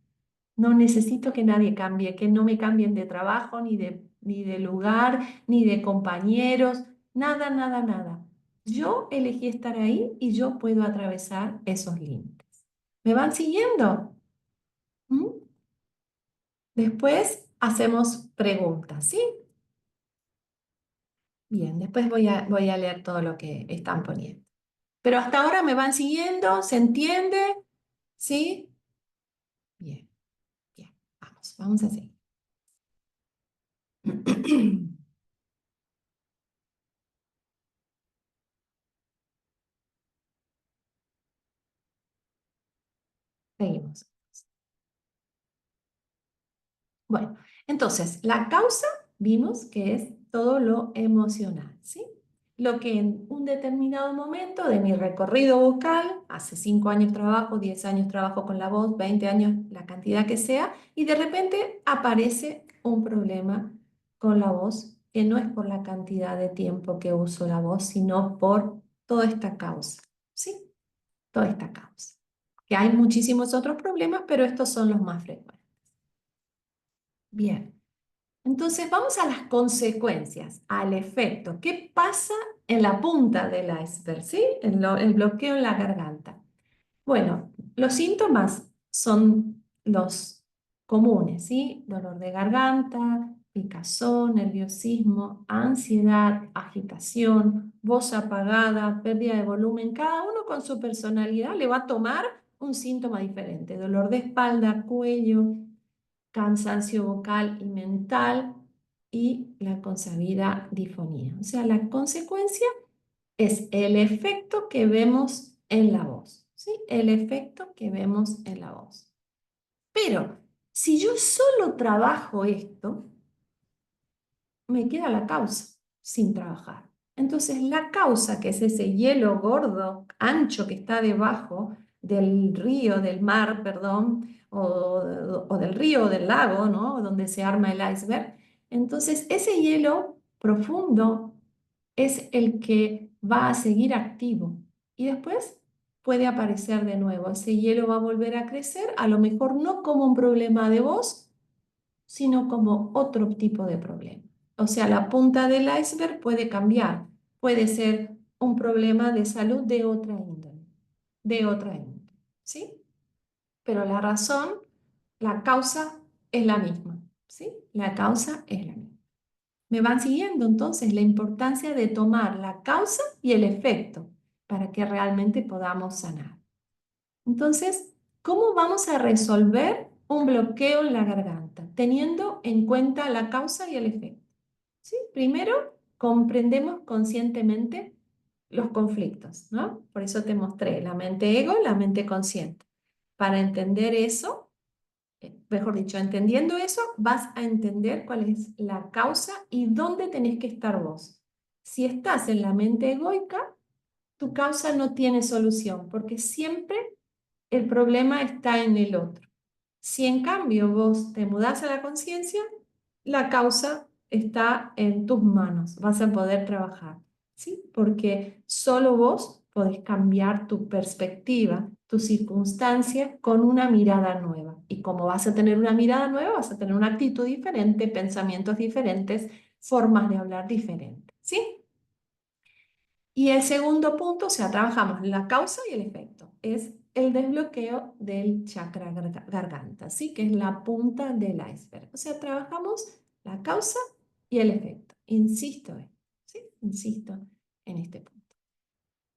No necesito que nadie cambie, que no me cambien de trabajo, ni de lugar, ni de compañeros, nada, nada, nada. Yo elegí estar ahí y yo puedo atravesar esos límites. ¿Me van siguiendo? ¿Mm? Después hacemos preguntas, ¿sí? Bien, después voy a leer todo lo que están poniendo. Pero hasta ahora me van siguiendo, ¿se entiende? ¿Sí? Bien, bien, vamos a seguir. Seguimos. Bueno, entonces, la causa vimos que es todo lo emocional, ¿sí? Lo que en un determinado momento de mi recorrido vocal, hace 5 años trabajo, 10 años trabajo con la voz, 20 años, la cantidad que sea, y de repente aparece un problema con la voz, que no es por la cantidad de tiempo que uso la voz, sino por toda esta causa, ¿sí? Toda esta causa. Que hay muchísimos otros problemas, pero estos son los más frecuentes. Bien. Entonces vamos a las consecuencias, al efecto. ¿Qué pasa en la punta del iceberg? ¿Sí? El bloqueo en la garganta. Bueno, los síntomas son los comunes, ¿sí? Dolor de garganta, picazón, nerviosismo, ansiedad, agitación, voz apagada, pérdida de volumen. Cada uno con su personalidad le va a tomar un síntoma diferente. Dolor de espalda, cuello, cansancio vocal y mental y la consabida difonía. O sea, la consecuencia es el efecto que vemos en la voz, ¿sí? El efecto que vemos en la voz. Pero si yo solo trabajo esto, me queda la causa sin trabajar. Entonces la causa, que es ese hielo gordo, ancho que está debajo del río, del mar, perdón, o del río o del lago, ¿no? Donde se arma el iceberg. Entonces ese hielo profundo es el que va a seguir activo y después puede aparecer de nuevo. Ese hielo va a volver a crecer, a lo mejor no como un problema de voz, sino como otro tipo de problema. O sea, la punta del iceberg puede cambiar, puede ser un problema de salud de otra índole, ¿sí? Pero la razón, la causa es la misma, ¿sí? La causa es la misma. ¿Me van siguiendo entonces la importancia de tomar la causa y el efecto para que realmente podamos sanar? Entonces, ¿cómo vamos a resolver un bloqueo en la garganta? Teniendo en cuenta la causa y el efecto. ¿Sí? Primero, comprendemos conscientemente los conflictos, ¿no? Por eso te mostré la mente ego, la mente consciente. Para entender eso, mejor dicho, entendiendo eso, vas a entender cuál es la causa y dónde tenés que estar vos. Si estás en la mente egoica, tu causa no tiene solución, porque siempre el problema está en el otro. Si en cambio vos te mudás a la conciencia, la causa está en tus manos, vas a poder trabajar, ¿sí? Porque solo vos podés cambiar tu perspectiva, tu circunstancia con una mirada nueva. Y como vas a tener una mirada nueva, vas a tener una actitud diferente, pensamientos diferentes, formas de hablar diferentes, ¿sí? Y el segundo punto, o sea, trabajamos la causa y el efecto, es el desbloqueo del chakra garganta, ¿sí? Que es la punta del iceberg. O sea, trabajamos la causa y el efecto. Insisto, ¿sí? Insisto en este punto.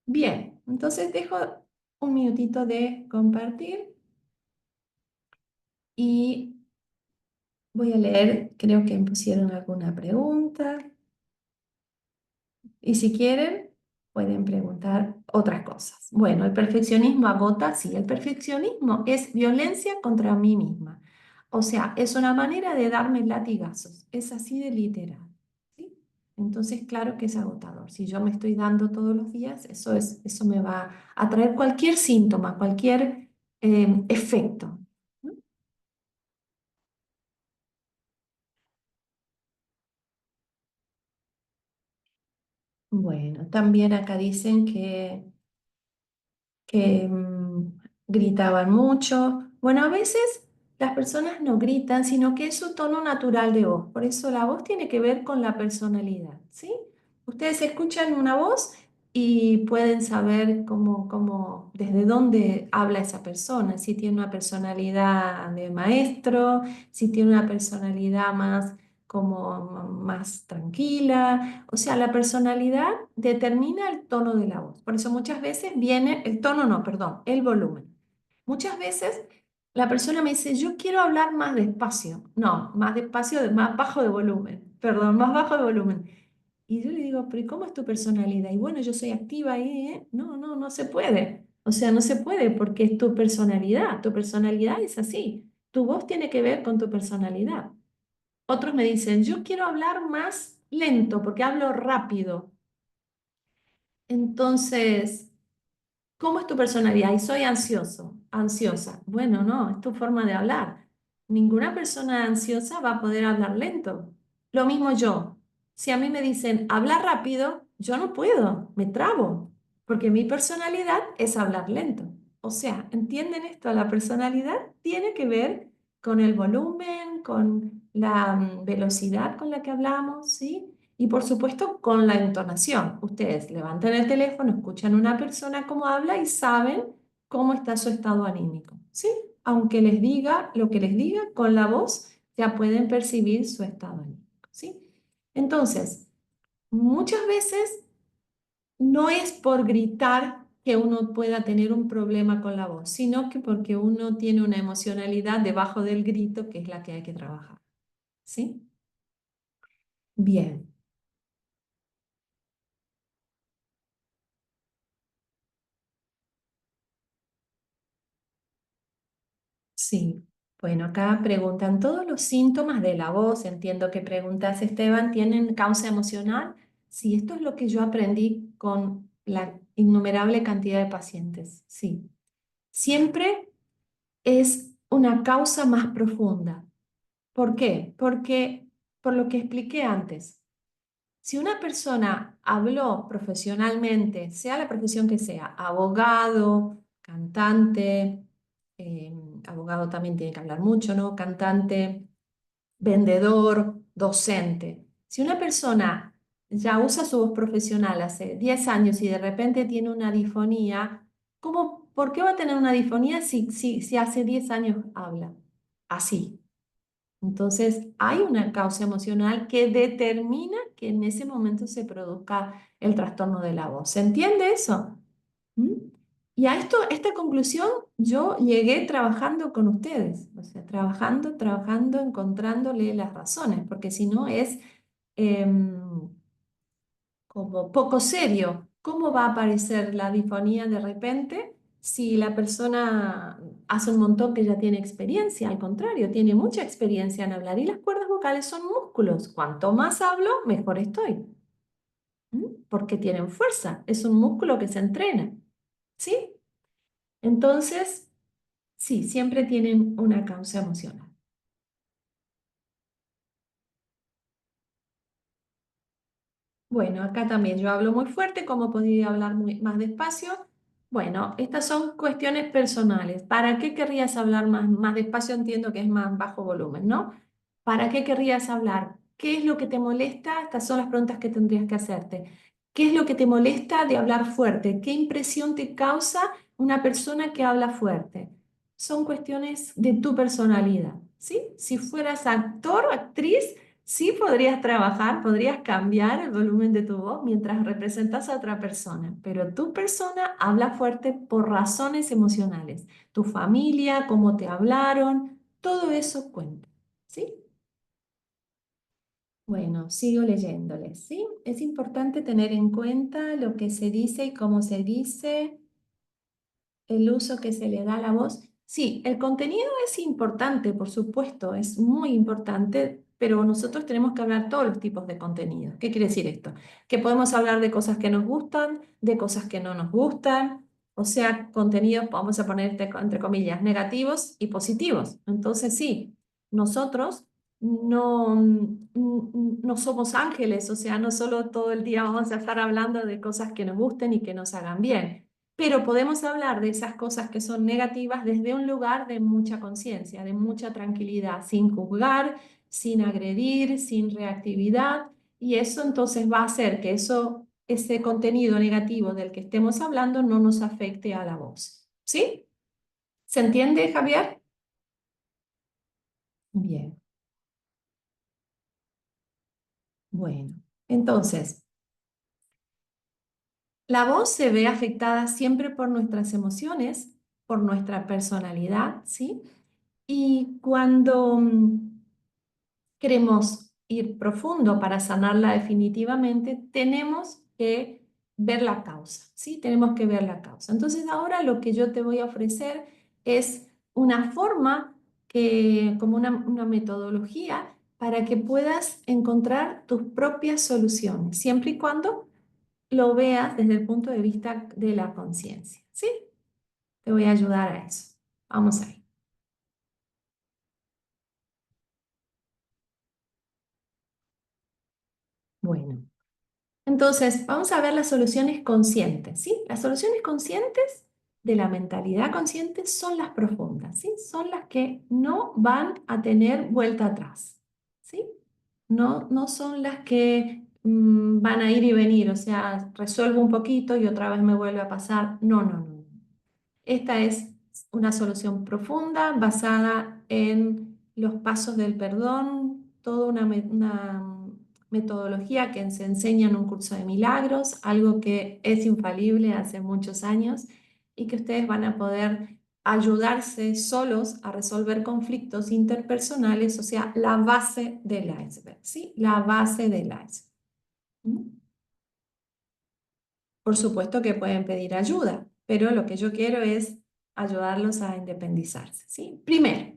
Bien, entonces dejo un minutito de compartir y voy a leer, creo que me pusieron alguna pregunta. Y si quieren, pueden preguntar otras cosas. Bueno, el perfeccionismo agota, sí, el perfeccionismo es violencia contra mí misma. O sea, es una manera de darme latigazos. Es así de literal. ¿Sí? Entonces, claro que es agotador. Si yo me estoy dando todos los días, eso me va a traer cualquier síntoma, cualquier efecto. ¿No? Bueno, también acá dicen que gritaban mucho. Bueno, a veces las personas no gritan, sino que es su tono natural de voz. Por eso la voz tiene que ver con la personalidad, ¿sí? Ustedes escuchan una voz y pueden saber desde dónde habla esa persona, si tiene una personalidad de maestro, si tiene una personalidad más más tranquila. O sea, la personalidad determina el tono de la voz. Por eso muchas veces viene, el tono no, perdón, el volumen. Muchas veces la persona me dice, yo quiero hablar más despacio. No, más despacio, más bajo de volumen. Perdón, más bajo de volumen. Y yo le digo, pero ¿y cómo es tu personalidad? Y bueno, yo soy activa ahí, ¿eh? No, no, no se puede. O sea, no se puede porque es tu personalidad. Tu personalidad es así. Tu voz tiene que ver con tu personalidad. Otros me dicen, yo quiero hablar más lento porque hablo rápido. Entonces, ¿cómo es tu personalidad? Y soy ansioso, ansiosa. Bueno, no, es tu forma de hablar. Ninguna persona ansiosa va a poder hablar lento. Lo mismo yo. Si a mí me dicen hablar rápido, yo no puedo, me trabo, porque mi personalidad es hablar lento. O sea, ¿entienden esto? La personalidad tiene que ver con el volumen, con la velocidad con la que hablamos, ¿sí? Y por supuesto con la entonación. Ustedes levantan el teléfono, escuchan a una persona cómo habla y saben cómo está su estado anímico, ¿sí? Aunque les diga lo que les diga, con la voz ya pueden percibir su estado anímico, ¿sí? Entonces, muchas veces no es por gritar que uno pueda tener un problema con la voz, sino que porque uno tiene una emocionalidad debajo del grito que es la que hay que trabajar, ¿sí? Bien. Sí, bueno, acá preguntan, ¿todos los síntomas de la voz, entiendo que preguntas Esteban, tienen causa emocional? Sí, esto es lo que yo aprendí con la innumerable cantidad de pacientes, sí. Siempre es una causa más profunda. ¿Por qué? Porque, por lo que expliqué antes, si una persona habló profesionalmente, sea la profesión que sea, abogado, cantante, eh, abogado también tiene que hablar mucho, ¿no? Cantante, vendedor, docente. Si una persona ya usa su voz profesional hace 10 años y de repente tiene una difonía, ¿por qué va a tener una difonía si hace 10 años habla así? Entonces, hay una causa emocional que determina que en ese momento se produzca el trastorno de la voz. ¿Se entiende eso? ¿Mm? Y a esta conclusión yo llegué trabajando con ustedes, o sea, trabajando, encontrándole las razones, porque si no es em, como poco serio ¿Cómo va a aparecer la disfonía de repente si la persona hace un montón que ya tiene experiencia? Al contrario, tiene mucha experiencia en hablar y las cuerdas vocales son músculos. Cuanto más hablo, mejor estoy. ¿Mm? Porque tienen fuerza, es un músculo que se entrena. ¿Sí? Entonces, sí, siempre tienen una causa emocional. Bueno, acá también yo hablo muy fuerte, ¿cómo podría hablar más despacio? Bueno, estas son cuestiones personales. ¿Para qué querrías hablar más despacio? Entiendo que es más bajo volumen, ¿no? ¿Para qué querrías hablar? ¿Qué es lo que te molesta? Estas son las preguntas que tendrías que hacerte. ¿Qué es lo que te molesta de hablar fuerte? ¿Qué impresión te causa una persona que habla fuerte? Son cuestiones de tu personalidad, ¿sí? Si fueras actor, actriz, sí podrías trabajar, podrías cambiar el volumen de tu voz mientras representas a otra persona, pero tu persona habla fuerte por razones emocionales. Tu familia, cómo te hablaron, todo eso cuenta, ¿sí? Bueno, sigo leyéndoles, ¿sí? Es importante tener en cuenta lo que se dice y cómo se dice, el uso que se le da a la voz. Sí, el contenido es importante, por supuesto, es muy importante, pero nosotros tenemos que hablar todos los tipos de contenido. ¿Qué quiere decir esto? Que podemos hablar de cosas que nos gustan, de cosas que no nos gustan, o sea, contenidos, vamos a poner entre comillas, negativos y positivos. Entonces, sí, nosotros no somos ángeles, o sea, no solo todo el día vamos a estar hablando de cosas que nos gusten y que nos hagan bien, pero podemos hablar de esas cosas que son negativas desde un lugar de mucha conciencia, de mucha tranquilidad, sin juzgar, sin agredir, sin reactividad, y eso entonces va a hacer que ese contenido negativo del que estemos hablando no nos afecte a la voz. ¿Sí? ¿Se entiende, Javier? Bien, bueno. Entonces, la voz se ve afectada siempre por nuestras emociones, por nuestra personalidad, ¿sí? Y cuando queremos ir profundo para sanarla definitivamente, tenemos que ver la causa, ¿sí? Tenemos que ver la causa. Entonces ahora lo que yo te voy a ofrecer es una forma como una metodología para que puedas encontrar tus propias soluciones, siempre y cuando lo veas desde el punto de vista de la conciencia, ¿sí? Te voy a ayudar a eso. Vamos ahí. Bueno. Entonces, vamos a ver las soluciones conscientes, ¿sí? Las soluciones conscientes de la mentalidad consciente son las profundas, ¿sí? Son las que no van a tener vuelta atrás, ¿sí? No son las que van a ir y venir, o sea, resuelvo un poquito y otra vez me vuelve a pasar. No, no, no. Esta es una solución profunda basada en los pasos del perdón, toda una metodología que se enseña en un curso de milagros, algo que es infalible hace muchos años y que ustedes van a poder ayudarse solos a resolver conflictos interpersonales, o sea, la base del iceberg, ¿sí? La base del iceberg. ¿Mm? Por supuesto que pueden pedir ayuda, pero lo que yo quiero es ayudarlos a independizarse, ¿sí? Primero,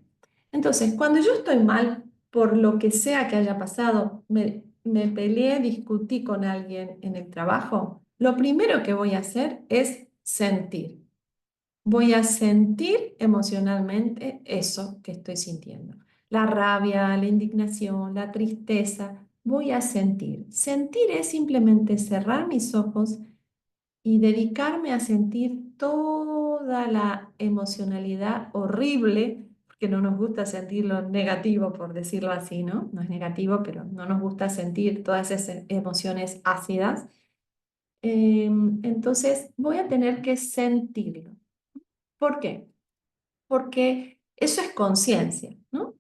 entonces, cuando yo estoy mal, por lo que sea que haya pasado, me peleé, discutí con alguien en el trabajo, lo primero que voy a hacer es sentir. Voy a sentir emocionalmente eso que estoy sintiendo. La rabia, la indignación, la tristeza. Voy a sentir. Sentir es simplemente cerrar mis ojos y dedicarme a sentir toda la emocionalidad horrible, porque no nos gusta sentir lo negativo, por decirlo así, ¿no? No es negativo, pero no nos gusta sentir todas esas emociones ácidas. Entonces voy a tener que sentirlo. ¿Por qué? Porque eso es conciencia, ¿no?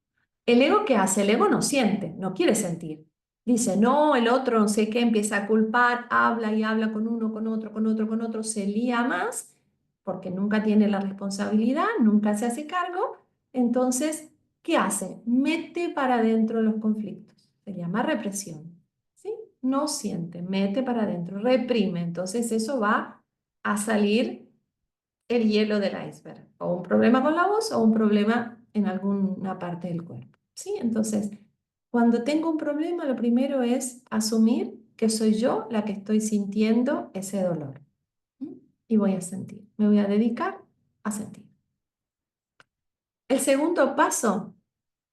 ¿El ego qué hace? El ego no siente, no quiere sentir. Dice, no, el otro no sé qué, empieza a culpar, habla y habla con uno, con otro, con otro, con otro, se lía más porque nunca tiene la responsabilidad, nunca se hace cargo. Entonces, ¿qué hace? Mete para adentro los conflictos. Se llama represión, ¿sí? no siente, mete para adentro, reprime. Entonces eso va a salir el hielo del iceberg, o un problema con la voz o un problema en alguna parte del cuerpo. ¿Sí? Entonces, cuando tengo un problema, lo primero es asumir que soy yo la que estoy sintiendo ese dolor. ¿Mm? Y voy a sentir, me voy a dedicar a sentir. El segundo paso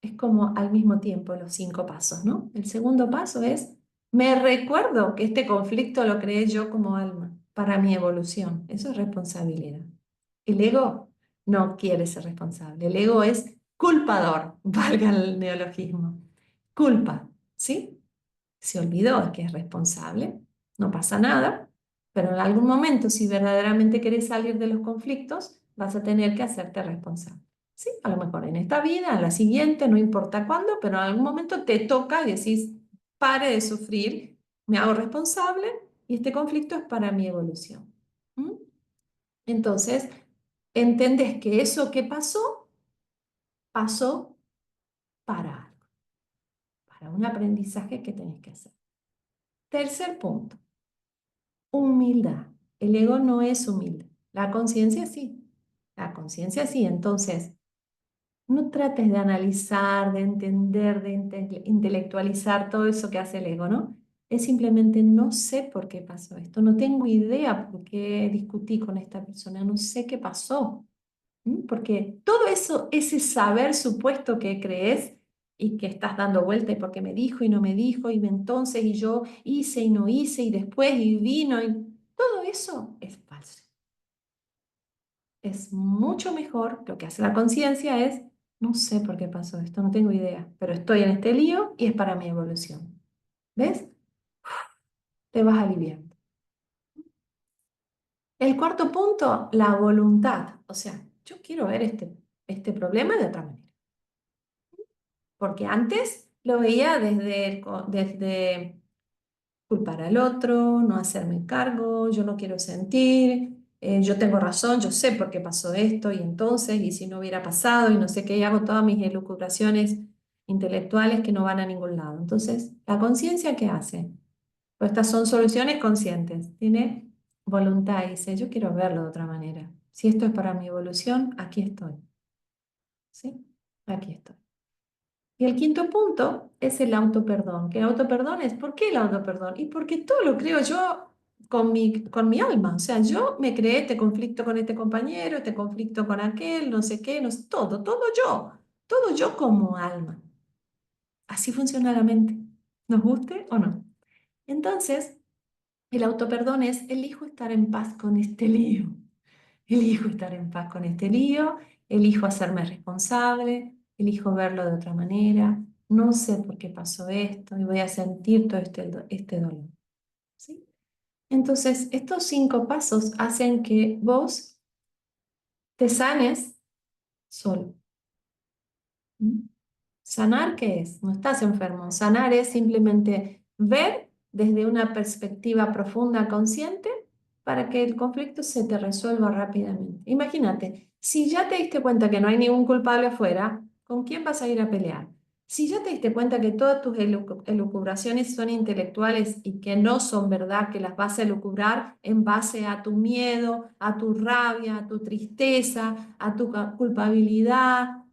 es como al mismo tiempo los 5 pasos, ¿no? El segundo paso es, me recuerdo que este conflicto lo creé yo como alma para mi evolución. Eso es responsabilidad. El ego no quiere ser responsable. El ego es culpador, valga el neologismo. Culpa, ¿sí? Se olvidó que es responsable, no pasa nada, pero en algún momento, si verdaderamente querés salir de los conflictos, vas a tener que hacerte responsable. Sí, a lo mejor en esta vida, en la siguiente, no importa cuándo, pero en algún momento te toca y decís, pare de sufrir, me hago responsable y este conflicto es para mi evolución. ¿Mm? Entonces, entendés que eso que pasó, pasó para algo, para un aprendizaje que tenés que hacer. Tercer punto, humildad. El ego no es humilde, la conciencia sí. La conciencia sí, entonces no trates de analizar, de entender, de intelectualizar todo eso que hace el ego, ¿no? Es simplemente no sé por qué pasó esto, no tengo idea por qué discutí con esta persona, no sé qué pasó. ¿Mm? Porque todo eso, ese saber supuesto que crees y que estás dando vuelta y porque me dijo y no me dijo y entonces y yo hice y no hice y después y vino y todo eso es falso. Es mucho mejor, lo que hace la conciencia es, no sé por qué pasó esto, no tengo idea, pero estoy en este lío y es para mi evolución. ¿Ves? Te vas aliviando. El cuarto punto, la voluntad. O sea, yo quiero ver este problema de otra manera. Porque antes lo veía desde culpar al otro, no hacerme cargo, yo no quiero sentir, yo tengo razón, yo sé por qué pasó esto y entonces, y si no hubiera pasado y no sé qué, y hago todas mis elucubraciones intelectuales que no van a ningún lado. Entonces, ¿la conciencia qué hace? Pues estas son soluciones conscientes, tiene voluntad y dice, yo quiero verlo de otra manera. Si esto es para mi evolución, aquí estoy. ¿Sí? Aquí estoy. Y el quinto punto es el autoperdón. Que el autoperdón es, ¿por qué el autoperdón? Y porque todo lo creo yo con mi alma. O sea, yo me creé este conflicto con este compañero, este conflicto con aquel, no sé qué, no sé, todo yo como alma. Así funciona la mente, nos guste o no. Entonces, el autoperdón es, elijo estar en paz con este lío. Elijo estar en paz con este lío, elijo hacerme responsable, elijo verlo de otra manera, no sé por qué pasó esto y voy a sentir todo este dolor. ¿Sí? Entonces, estos 5 pasos hacen que vos te sanes solo. ¿Mm? ¿Sanar qué es? No estás enfermo. Sanar es simplemente ver desde una perspectiva profunda, consciente, para que el conflicto se te resuelva rápidamente. Imagínate, si ya te diste cuenta que no hay ningún culpable afuera, ¿con quién vas a ir a pelear? Si ya te diste cuenta que todas tus elucubraciones son intelectuales y que no son verdad, que las vas a elucubrar en base a tu miedo, a tu rabia, a tu tristeza, a tu culpabilidad,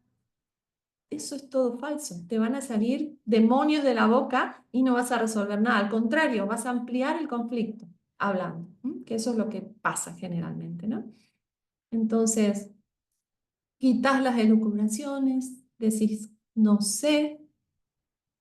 eso es todo falso. Te van a salir demonios de la boca y no vas a resolver nada. Al contrario, vas a ampliar el conflicto hablando, ¿m? Que eso es lo que pasa generalmente, ¿no? Entonces, quitas las elucubraciones, decís, no sé,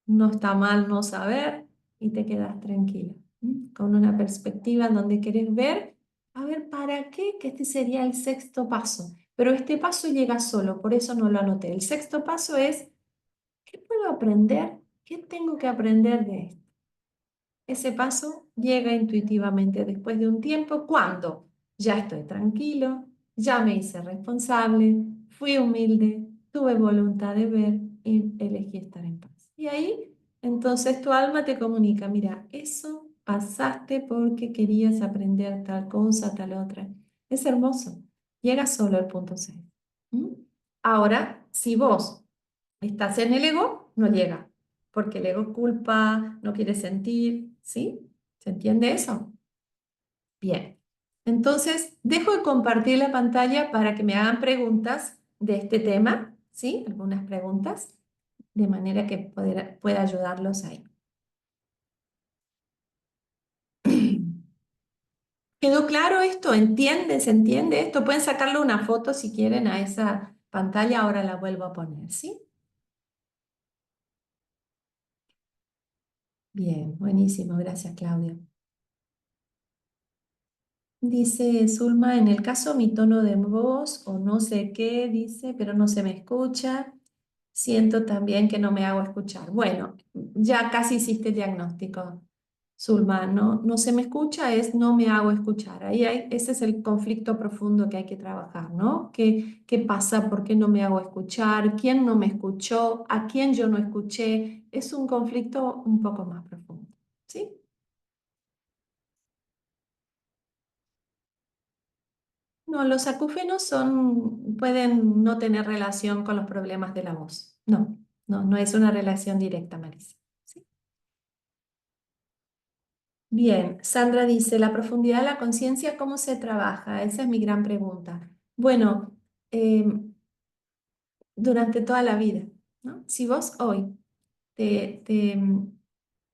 no está mal no saber y te quedas tranquila, ¿m? Con una perspectiva donde querés ver, a ver, ¿para qué? Que este sería el sexto paso. Pero este paso llega solo, por eso no lo anoté. El sexto paso es ¿qué puedo aprender? ¿Qué tengo que aprender de esto? Ese paso llega intuitivamente después de un tiempo cuando ya estoy tranquilo, ya me hice responsable, fui humilde, tuve voluntad de ver y elegí estar en paz. Y ahí entonces tu alma te comunica, mira, eso pasaste porque querías aprender tal cosa, tal otra. Es hermoso. Llega solo al punto 6. ¿Mm? Ahora, si vos estás en el ego, no llega, porque el ego culpa, no quiere sentir. ¿Sí? ¿Se entiende eso? Bien. Entonces, dejo de compartir la pantalla para que me hagan preguntas de este tema, ¿sí? Algunas preguntas, de manera que pueda ayudarlos ahí. ¿Quedó claro esto? ¿Entienden? ¿Se entiende esto? Pueden sacarle una foto si quieren a esa pantalla, ahora la vuelvo a poner, ¿sí? Bien, buenísimo, gracias Claudia. Dice Zulma, en el caso mi tono de voz o no sé qué, dice, pero no se me escucha. Siento también que no me hago escuchar. Bueno, ya casi hiciste el diagnóstico, Zulma. No, no se me escucha, es no me hago escuchar. Ese es el conflicto profundo que hay que trabajar, ¿no? ¿Qué pasa? ¿Por qué no me hago escuchar? ¿Quién no me escuchó? ¿A quién yo no escuché? Es un conflicto un poco más profundo, ¿sí? No, los acúfenos pueden no tener relación con los problemas de la voz. No, no, no es una relación directa, Marisa. ¿Sí? Bien, Sandra dice, la profundidad de la conciencia, ¿cómo se trabaja? Esa es mi gran pregunta. Bueno, durante toda la vida, ¿no? Si vos hoy te, te,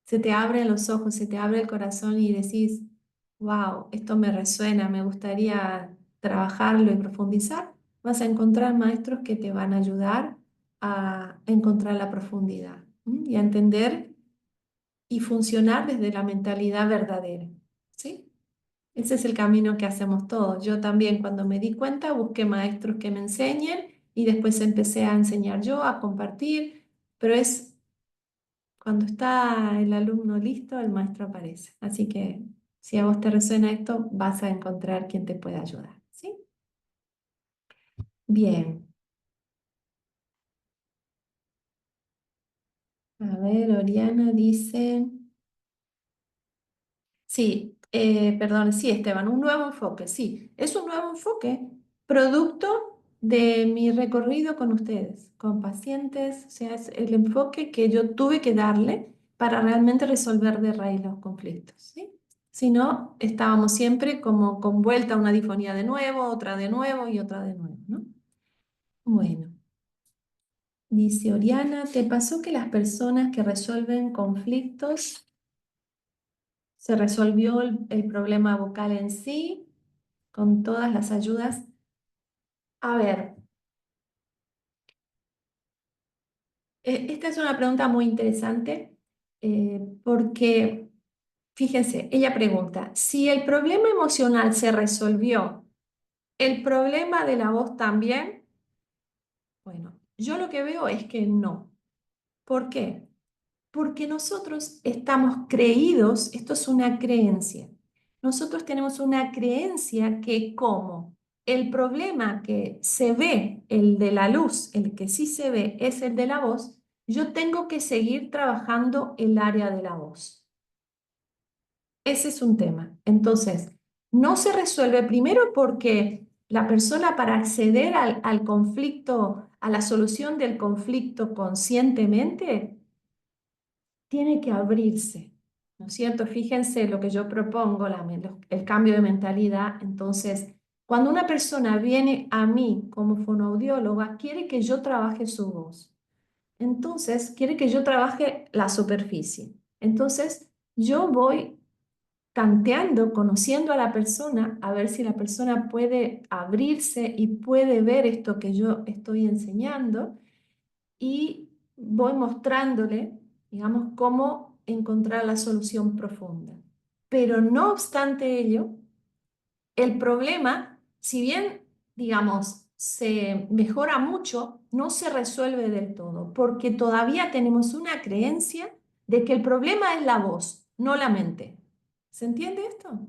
se te abren los ojos, se te abre el corazón y decís, wow, esto me resuena, me gustaría trabajarlo y profundizar, vas a encontrar maestros que te van a ayudar a encontrar la profundidad, ¿m? Y a entender y funcionar desde la mentalidad verdadera, ¿sí? Ese es el camino que hacemos todos. Yo también cuando me di cuenta busqué maestros que me enseñen y después empecé a enseñar yo, a compartir, pero es cuando está el alumno listo, el maestro aparece. Así que si a vos te resuena esto, vas a encontrar quien te pueda ayudar, ¿sí? Bien. A ver, Oriana dice... Sí, perdón, sí, Esteban, un nuevo enfoque, sí, es un nuevo enfoque, producto de mi recorrido con ustedes, con pacientes, o sea, es el enfoque que yo tuve que darle para realmente resolver de raíz los conflictos, ¿sí? Si no, estábamos siempre como con vuelta a una difonía de nuevo, otra de nuevo y otra de nuevo, ¿no? Bueno, dice Oriana, ¿te pasó que las personas que resuelven conflictos se resolvió el problema vocal en sí, con todas las ayudas? A ver, esta es una pregunta muy interesante porque, fíjense, ella pregunta, si el problema emocional se resolvió, ¿el problema de la voz también? Bueno, yo lo que veo es que no. ¿Por qué? Porque nosotros estamos creídos, esto es una creencia, nosotros tenemos una creencia que como el problema que se ve, el de la luz, el que sí se ve es el de la voz, yo tengo que seguir trabajando el área de la voz. Ese es un tema. Entonces, no se resuelve primero porque la persona para acceder al conflicto, a la solución del conflicto conscientemente, tiene que abrirse, ¿no es cierto? Fíjense lo que yo propongo, el cambio de mentalidad. Entonces, cuando una persona viene a mí como fonoaudióloga, quiere que yo trabaje su voz. Entonces, quiere que yo trabaje la superficie. Entonces, yo voy tanteando, conociendo a la persona, a ver si la persona puede abrirse y puede ver esto que yo estoy enseñando y voy mostrándole, digamos, cómo encontrar la solución profunda. Pero no obstante ello, el problema, si bien, digamos, se mejora mucho, no se resuelve del todo, porque todavía tenemos una creencia de que el problema es la voz, no la mente. ¿Se entiende esto?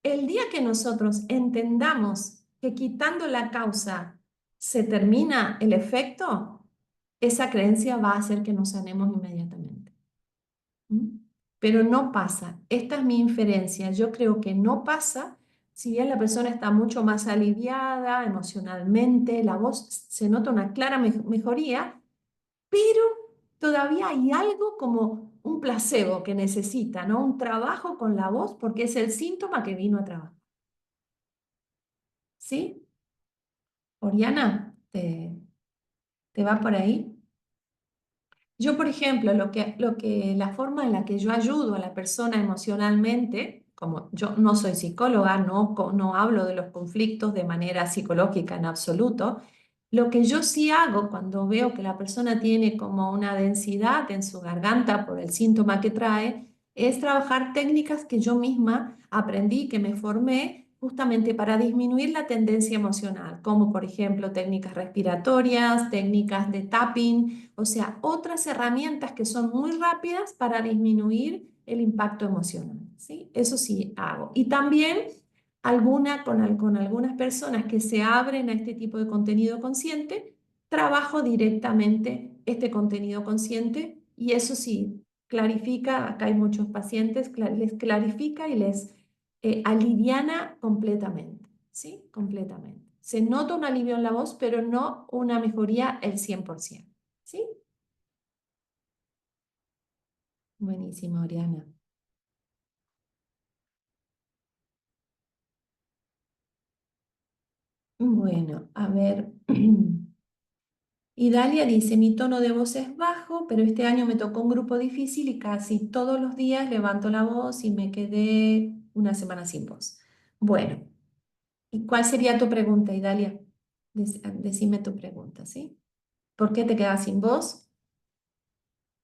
El día que nosotros entendamos que quitando la causa se termina el efecto, esa creencia va a hacer que nos sanemos inmediatamente. ¿Mm? Pero no pasa. Esta es mi inferencia. Yo creo que no pasa. Si bien la persona está mucho más aliviada emocionalmente, la voz se nota una clara mejoría, pero todavía hay algo como un placebo que necesita, ¿no? Un trabajo con la voz porque es el síntoma que vino a trabajar. ¿Sí? Oriana, ¿te va por ahí? Yo, por ejemplo, la forma en la que yo ayudo a la persona emocionalmente, como yo no soy psicóloga, no hablo de los conflictos de manera psicológica en absoluto, lo que yo sí hago cuando veo que la persona tiene como una densidad en su garganta por el síntoma que trae, es trabajar técnicas que yo misma aprendí, que me formé justamente para disminuir la tendencia emocional, como por ejemplo técnicas respiratorias, técnicas de tapping, o sea, otras herramientas que son muy rápidas para disminuir el impacto emocional, ¿sí? Eso sí hago. Y también con algunas personas que se abren a este tipo de contenido consciente, trabajo directamente este contenido consciente y eso sí, clarifica, acá hay muchos pacientes, les clarifica y les aliviana completamente, ¿sí? Completamente. Se nota un alivio en la voz, pero no una mejoría el 100%, ¿sí? Buenísimo, Oriana. Bueno, a ver. Y Dalia dice, mi tono de voz es bajo, pero este año me tocó un grupo difícil y casi todos los días levanto la voz y me quedé una semana sin voz. Bueno, ¿y cuál sería tu pregunta, Idalia? Decime tu pregunta, ¿sí? ¿Por qué te quedas sin voz?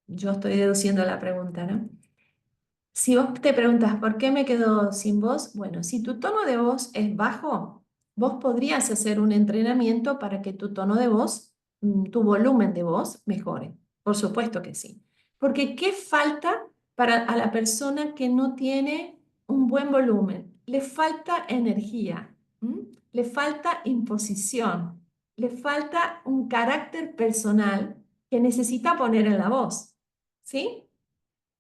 Yo estoy deduciendo la pregunta, ¿no? Si vos te preguntas por qué me quedo sin voz, bueno, si tu tono de voz es bajo, vos podrías hacer un entrenamiento para que tu tono de voz, tu volumen de voz mejore. Por supuesto que sí. Porque ¿qué falta para a la persona que no tiene un buen volumen? Le falta energía, ¿m? Le falta imposición, le falta un carácter personal que necesita poner en la voz, ¿sí?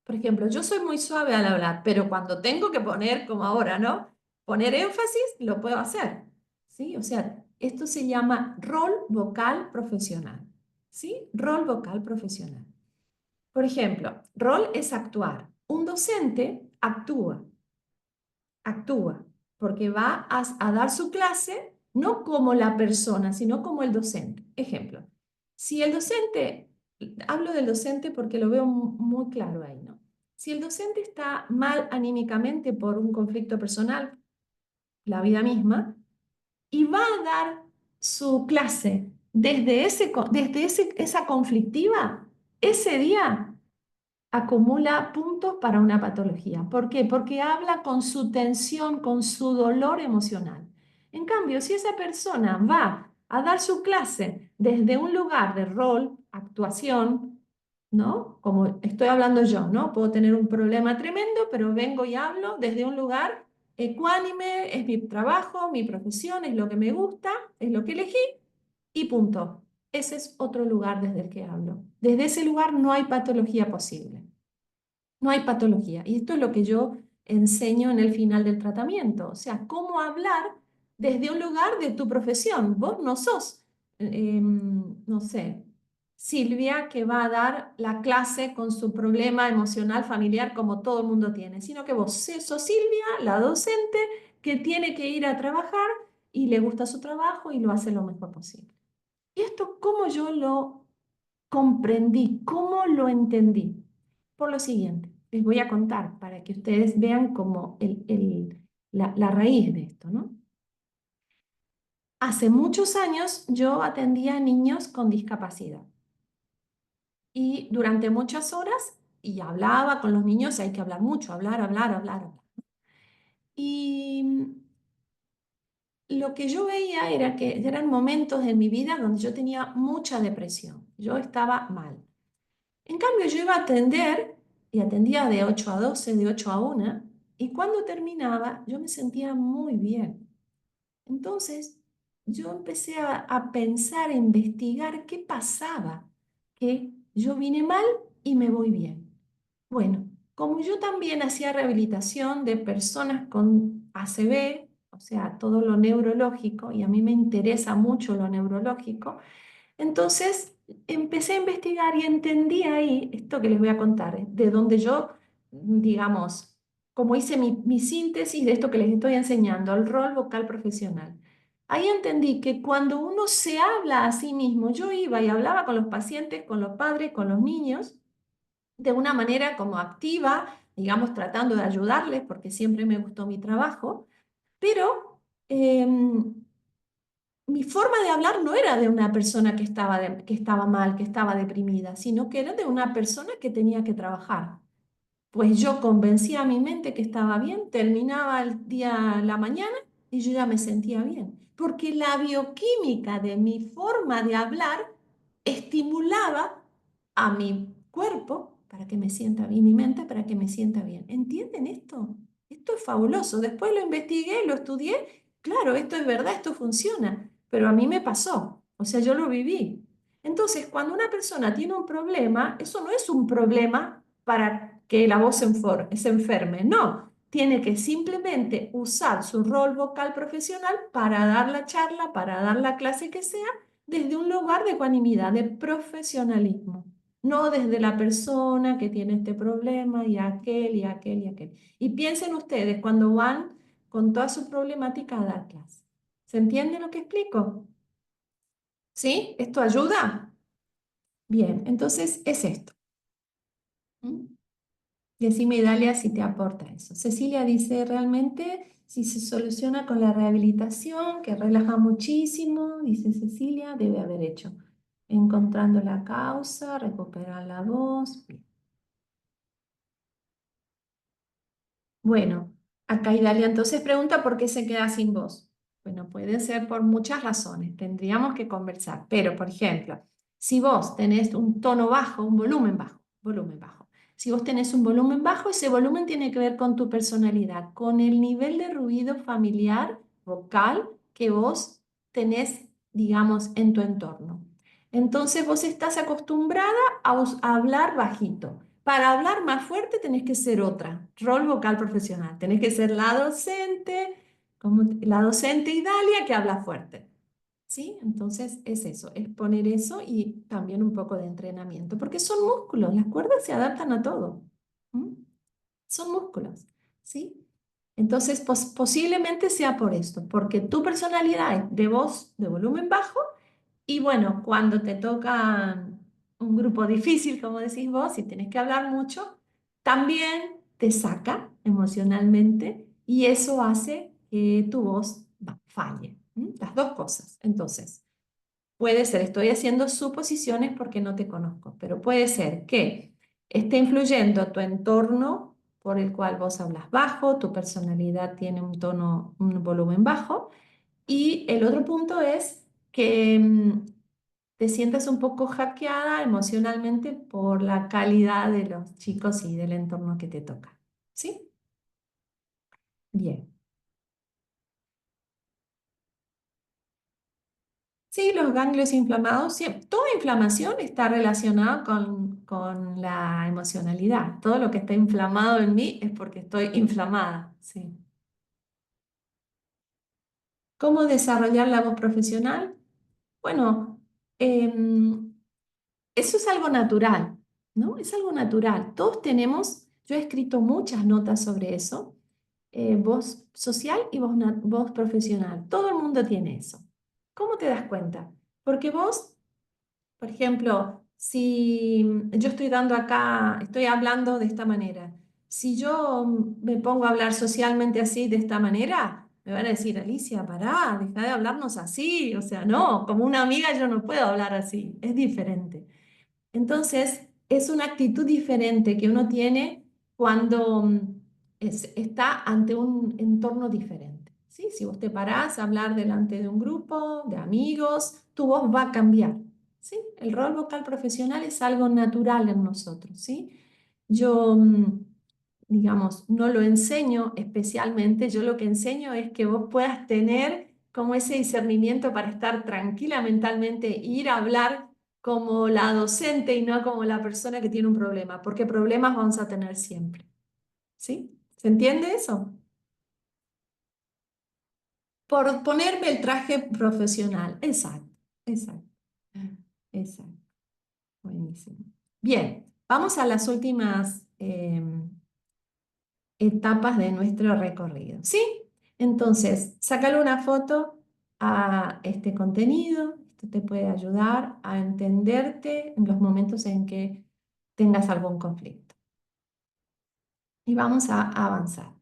Por ejemplo, yo soy muy suave al hablar, pero cuando tengo que poner, como ahora, ¿no? Poner énfasis, lo puedo hacer, ¿sí? O sea, esto se llama rol vocal profesional, ¿sí? Rol vocal profesional. Por ejemplo, rol es actuar. Un docente actúa, porque va a dar su clase no como la persona, sino como el docente. Ejemplo, si el docente, hablo del docente porque lo veo muy claro ahí, ¿no? Si el docente está mal anímicamente por un conflicto personal, la vida misma, y va a dar su clase esa conflictiva, ese día acumula puntos para una patología. ¿Por qué? Porque habla con su tensión, con su dolor emocional. En cambio, si esa persona va a dar su clase desde un lugar de rol, actuación, ¿no? Como estoy hablando yo, ¿no? Puedo tener un problema tremendo, pero vengo y hablo desde un lugar ecuánime, es mi trabajo, mi profesión, es lo que me gusta, es lo que elegí y punto. Ese es otro lugar desde el que hablo. Desde ese lugar no hay patología posible. No hay patología. Y esto es lo que yo enseño en el final del tratamiento. O sea, cómo hablar desde un lugar de tu profesión. Vos no sos, no sé, Silvia que va a dar la clase con su problema emocional familiar como todo el mundo tiene, sino que vos sos Silvia, la docente, que tiene que ir a trabajar y le gusta su trabajo y lo hace lo mejor posible. ¿Y esto cómo yo lo comprendí? ¿Cómo lo entendí? Por lo siguiente, les voy a contar para que ustedes vean como la raíz de esto, ¿no? Hace muchos años yo atendía a niños con discapacidad y durante muchas horas y hablaba con los niños, hay que hablar mucho, hablar. Y lo que yo veía era que eran momentos en mi vida donde yo tenía mucha depresión, yo estaba mal. En cambio, yo iba a atender y atendía de 8 a 12, de 8 a 1, y cuando terminaba yo me sentía muy bien. Entonces, yo empecé a pensar, a investigar qué pasaba, que yo vine mal y me voy bien. Bueno, como yo también hacía rehabilitación de personas con ACV, o sea, todo lo neurológico, y a mí me interesa mucho lo neurológico, entonces empecé a investigar y entendí ahí, esto que les voy a contar, de donde yo, digamos, como hice mi síntesis de esto que les estoy enseñando, el rol vocal profesional. Ahí entendí que cuando uno se habla a sí mismo, yo iba y hablaba con los pacientes, con los padres, con los niños, de una manera como activa, digamos, tratando de ayudarles, porque siempre me gustó mi trabajo, pero mi forma de hablar no era de una persona que estaba mal, que estaba deprimida, sino que era de una persona que tenía que trabajar. Pues yo convencía a mi mente que estaba bien, terminaba el día, la mañana y yo ya me sentía bien, porque la bioquímica de mi forma de hablar estimulaba a mi cuerpo para que me sienta bien, y mi mente para que me sienta bien. ¿Entienden esto? Esto es fabuloso. Después lo investigué, lo estudié. Claro, esto es verdad, esto funciona, pero a mí me pasó, o sea, yo lo viví. Entonces, cuando una persona tiene un problema, eso no es un problema para que la voz se enferme, no. Tiene que simplemente usar su rol vocal profesional para dar la charla, para dar la clase que sea, desde un lugar de ecuanimidad, de profesionalismo, no desde la persona que tiene este problema y aquel y aquel y aquel. Y piensen ustedes cuando van con toda su problemática a dar clase. ¿Se entiende lo que explico? ¿Sí? ¿Esto ayuda? Bien, entonces es esto. ¿Mm? Decime, Dalia, si te aporta eso. Cecilia dice, realmente, si se soluciona con la rehabilitación, que relaja muchísimo, dice Cecilia, debe haber hecho. Encontrando la causa, recuperar la voz. Bien. Bueno, acá Idalia entonces pregunta por qué se queda sin voz. Bueno, puede ser por muchas razones, tendríamos que conversar. Pero, por ejemplo, si vos tenés un tono bajo, un volumen bajo, volumen bajo. Si vos tenés un volumen bajo, ese volumen tiene que ver con tu personalidad, con el nivel de ruido familiar, vocal, que vos tenés, digamos, en tu entorno. Entonces vos estás acostumbrada a hablar bajito. Para hablar más fuerte tenés que ser otra, rol vocal profesional. Tenés que ser la docente, como la docente Idalia que habla fuerte. ¿Sí? Entonces es eso, es poner eso y también un poco de entrenamiento, porque son músculos, las cuerdas se adaptan a todo. ¿Mm? Son músculos, ¿sí? Entonces posiblemente sea por esto, porque tu personalidad es de voz de volumen bajo y bueno, cuando te toca un grupo difícil, como decís vos, y tenés que hablar mucho, también te saca emocionalmente y eso hace que tu voz falle. Las dos cosas. Entonces, puede ser, estoy haciendo suposiciones porque no te conozco, pero puede ser que esté influyendo tu entorno por el cual vos hablas bajo, tu personalidad tiene un tono, un volumen bajo, y el otro punto es que te sientas un poco hackeada emocionalmente por la calidad de los chicos y del entorno que te toca. ¿Sí? Bien. Sí, los ganglios inflamados, sí, toda inflamación está relacionada con la emocionalidad. Todo lo que está inflamado en mí es porque estoy inflamada. Sí. ¿Cómo desarrollar la voz profesional? Bueno, em, eso es algo natural, ¿no? Es algo natural. Todos tenemos, yo he escrito muchas notas sobre eso, voz social y voz profesional. Todo el mundo tiene eso. ¿Cómo te das cuenta? Porque vos, por ejemplo, si yo estoy dando acá, estoy hablando de esta manera, si yo me pongo a hablar socialmente así, de esta manera, me van a decir, Alicia, pará, deja de hablarnos así. O sea, no, como una amiga yo no puedo hablar así, es diferente. Entonces, es una actitud diferente que uno tiene cuando está ante un entorno diferente. ¿Sí? Si vos te parás a hablar delante de un grupo de amigos, tu voz va a cambiar. ¿Sí? El rol vocal profesional es algo natural en nosotros. ¿Sí? Yo, digamos, no lo enseño especialmente, yo lo que enseño es que vos puedas tener como ese discernimiento para estar tranquila mentalmente, e ir a hablar como la docente y no como la persona que tiene un problema, porque problemas vamos a tener siempre. ¿Sí? ¿Se entiende eso? Por ponerme el traje profesional. Exacto, exacto, exacto. Buenísimo. Bien, vamos a las últimas etapas de nuestro recorrido, ¿sí? Entonces, sácale una foto a este contenido. Esto te puede ayudar a entenderte en los momentos en que tengas algún conflicto. Y vamos a avanzar.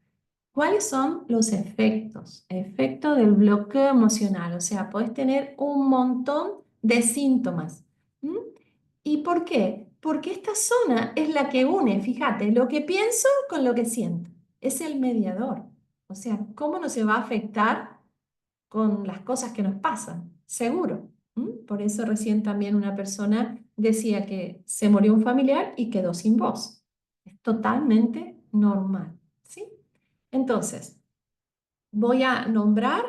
¿Cuáles son los efectos? Efecto del bloqueo emocional. O sea, puedes tener un montón de síntomas. ¿Mm? ¿Y por qué? Porque esta zona es la que une, fíjate, lo que pienso con lo que siento. Es el mediador. O sea, ¿cómo no se va a afectar con las cosas que nos pasan? Seguro. Por eso recién también una persona decía que se murió un familiar y quedó sin voz. Es totalmente normal, ¿sí? Entonces, voy a nombrar,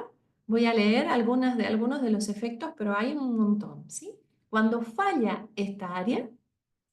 voy a leer algunos de los efectos, pero hay un montón, ¿sí? Cuando falla esta área,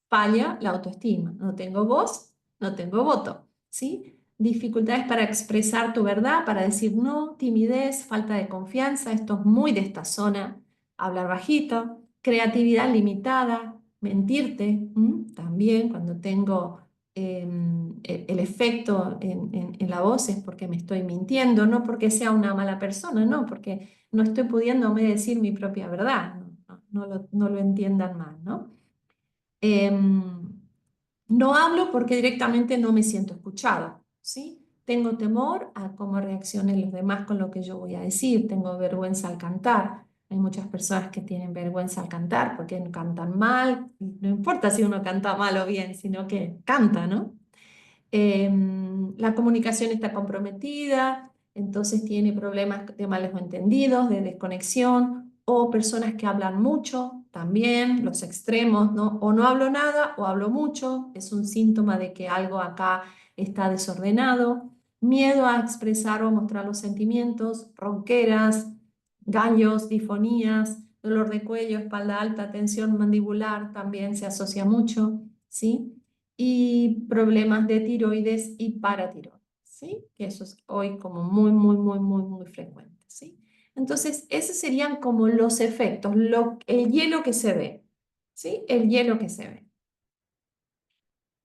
falla la autoestima. No tengo voz, no tengo voto, ¿sí? Dificultades para expresar tu verdad, para decir no, timidez, falta de confianza, esto es muy de esta zona, hablar bajito, creatividad limitada, mentirte, también cuando tengo el efecto en la voz es porque me estoy mintiendo, no porque sea una mala persona, no, porque no estoy pudiéndome decir mi propia verdad, no lo entiendan mal, ¿no? No hablo porque directamente no me siento escuchada, ¿sí? Tengo temor a cómo reaccionen los demás con lo que yo voy a decir, tengo vergüenza al cantar. Hay muchas personas que tienen vergüenza al cantar porque cantan mal, no importa si uno canta mal o bien, sino que canta, ¿no? La comunicación está comprometida, entonces tiene problemas de malos entendidos, de desconexión, o personas que hablan mucho, también los extremos, ¿no? O no hablo nada o hablo mucho, es un síntoma de que algo acá está desordenado. Miedo a expresar o mostrar los sentimientos, ronqueras, gallos, difonías, dolor de cuello, espalda alta, tensión mandibular, también se asocia mucho, ¿sí? Y problemas de tiroides y paratiroides, ¿sí? Que eso es hoy como muy frecuente, ¿sí? Entonces, esos serían como los efectos, el hielo que se ve, ¿sí? El hielo que se ve.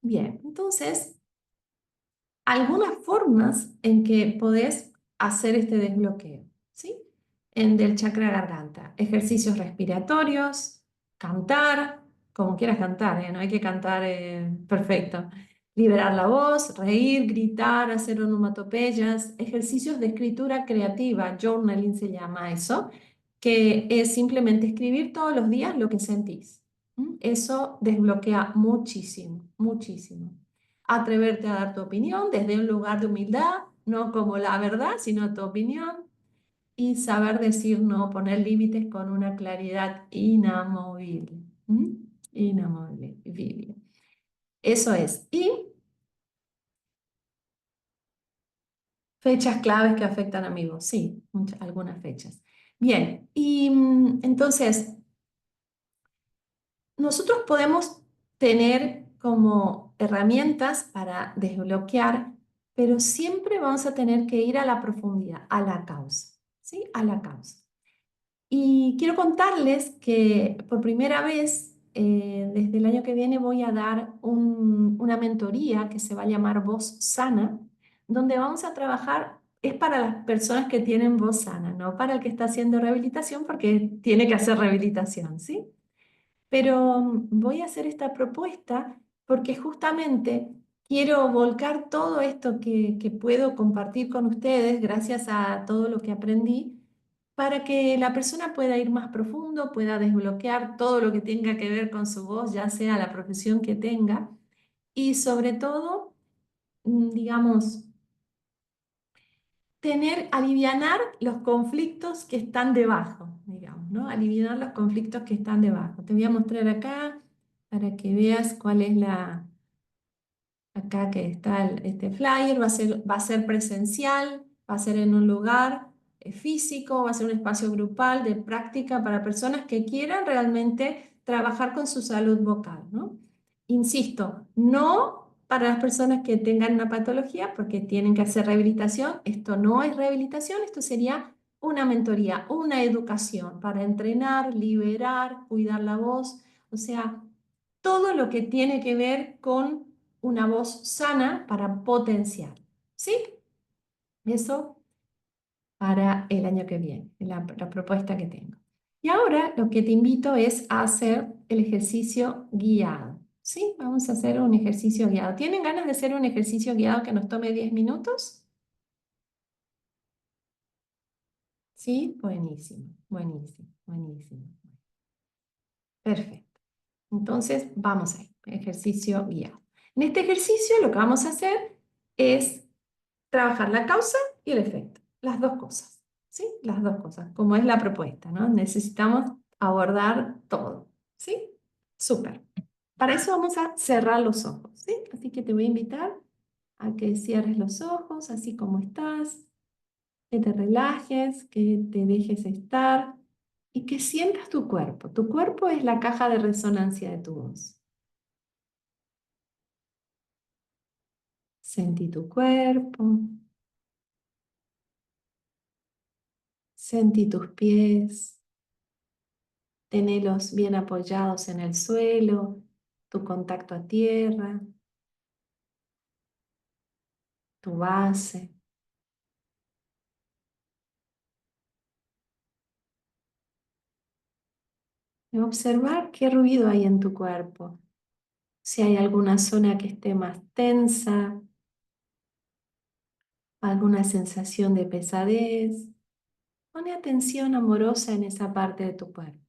Bien, entonces, algunas formas en que podés hacer este desbloqueo, ¿sí? Del chakra garganta, ejercicios respiratorios, cantar, como quieras cantar, ¿eh? No hay que cantar perfecto. Liberar la voz, reír, gritar, hacer onomatopeyas, ejercicios de escritura creativa, journaling se llama eso, que es simplemente escribir todos los días lo que sentís. Eso desbloquea muchísimo, muchísimo. Atreverte a dar tu opinión desde un lugar de humildad, no como la verdad, sino tu opinión, y saber decir no, poner límites con una claridad inamovible. Inamovible. Eso es. Y fechas claves que afectan a amigos, sí, algunas fechas. Bien, y entonces nosotros podemos tener como herramientas para desbloquear, pero siempre vamos a tener que ir a la profundidad, a la causa, ¿sí? A la causa. Y quiero contarles que por primera vez, desde el año que viene, voy a dar una mentoría que se va a llamar Voz Sana, donde vamos a trabajar, es para las personas que tienen voz sana, no para el que está haciendo rehabilitación, porque tiene que hacer rehabilitación, ¿sí? Pero voy a hacer esta propuesta porque justamente quiero volcar todo esto que puedo compartir con ustedes gracias a todo lo que aprendí para que la persona pueda ir más profundo, pueda desbloquear todo lo que tenga que ver con su voz, ya sea la profesión que tenga, y sobre todo, digamos, alivianar los conflictos que están debajo, digamos, ¿no? Alivianar los conflictos que están debajo. Te voy a mostrar acá para que veas cuál es acá que está este flyer, va a ser presencial, va a ser en un lugar físico, va a ser un espacio grupal de práctica para personas que quieran realmente trabajar con su salud vocal, ¿no? Insisto, no para las personas que tengan una patología porque tienen que hacer rehabilitación. Esto no es rehabilitación, esto sería una mentoría, una educación para entrenar, liberar, cuidar la voz. O sea, todo lo que tiene que ver con una voz sana para potenciar. ¿Sí? Eso para el año que viene, la propuesta que tengo. Y ahora lo que te invito es a hacer el ejercicio guiado. ¿Sí? Vamos a hacer un ejercicio guiado. ¿Tienen ganas de hacer un ejercicio guiado que nos tome 10 minutos? Sí, buenísimo, buenísimo, buenísimo. Perfecto. Entonces, vamos a ir, ejercicio guiado. En este ejercicio lo que vamos a hacer es trabajar la causa y el efecto, las dos cosas, ¿sí? Las dos cosas, como es la propuesta, ¿no? Necesitamos abordar todo, ¿sí? Súper. Para eso vamos a cerrar los ojos, ¿sí? Así que te voy a invitar a que cierres los ojos, así como estás, que te relajes, que te dejes estar y que sientas tu cuerpo. Tu cuerpo es la caja de resonancia de tu voz. Sentí tu cuerpo, sentí tus pies, tenelos bien apoyados en el suelo, tu contacto a tierra, tu base. Y observar qué ruido hay en tu cuerpo. Si hay alguna zona que esté más tensa, alguna sensación de pesadez, pone atención amorosa en esa parte de tu cuerpo.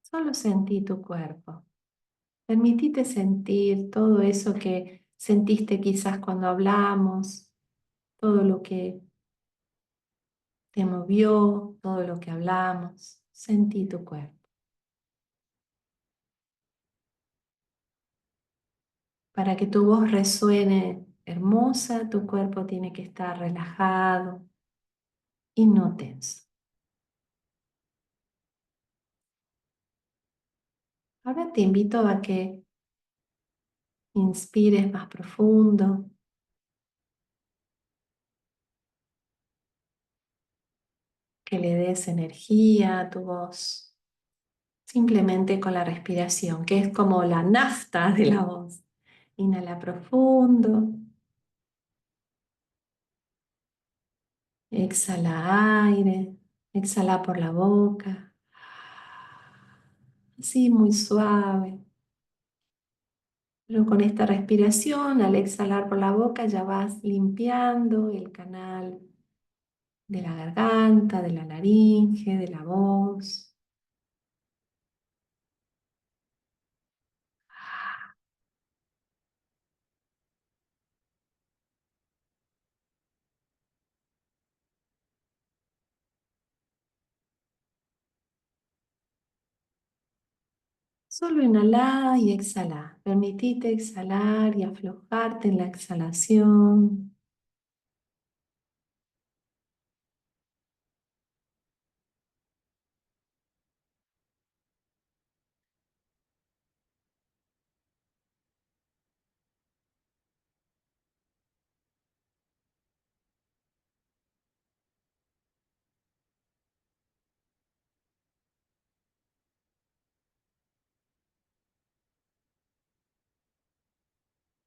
Solo sentí tu cuerpo. Permitite sentir todo eso que sentiste quizás cuando hablamos, todo lo que te movió, todo lo que hablamos. Sentí tu cuerpo. Para que tu voz resuene hermosa, tu cuerpo tiene que estar relajado y no tenso. Ahora te invito a que inspires más profundo, que le des energía a tu voz, simplemente con la respiración, que es como la nafta de la voz. Inhala profundo, exhala aire, exhala por la boca, así muy suave. Pero con esta respiración, al exhalar por la boca, ya vas limpiando el canal de la garganta, de la laringe, de la voz. Solo inhalá y exhalá. Permitite exhalar y aflojarte en la exhalación.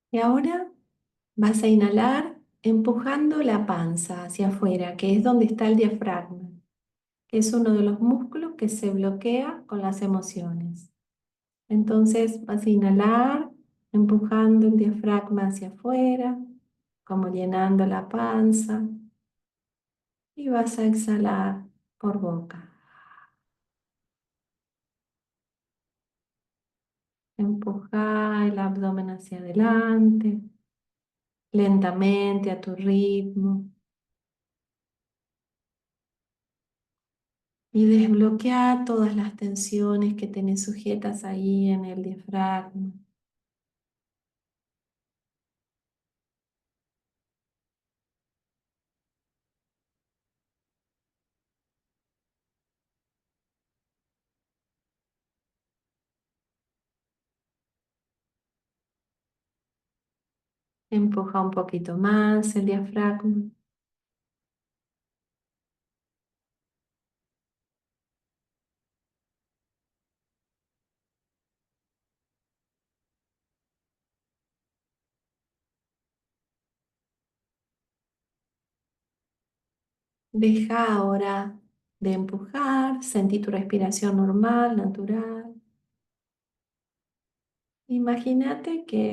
Y ahora vas a inhalar empujando la panza hacia afuera, que es donde está el diafragma, que es uno de los músculos que se bloquea con las emociones. Entonces vas a inhalar, empujando el diafragma hacia afuera, como llenando la panza, y vas a exhalar por boca. Empuja el abdomen hacia adelante, lentamente a tu ritmo, y desbloquea todas las tensiones que tenés sujetas ahí en el diafragma. Empuja un poquito más el diafragma. Deja ahora de empujar, sentí tu respiración normal, natural. Imagínate que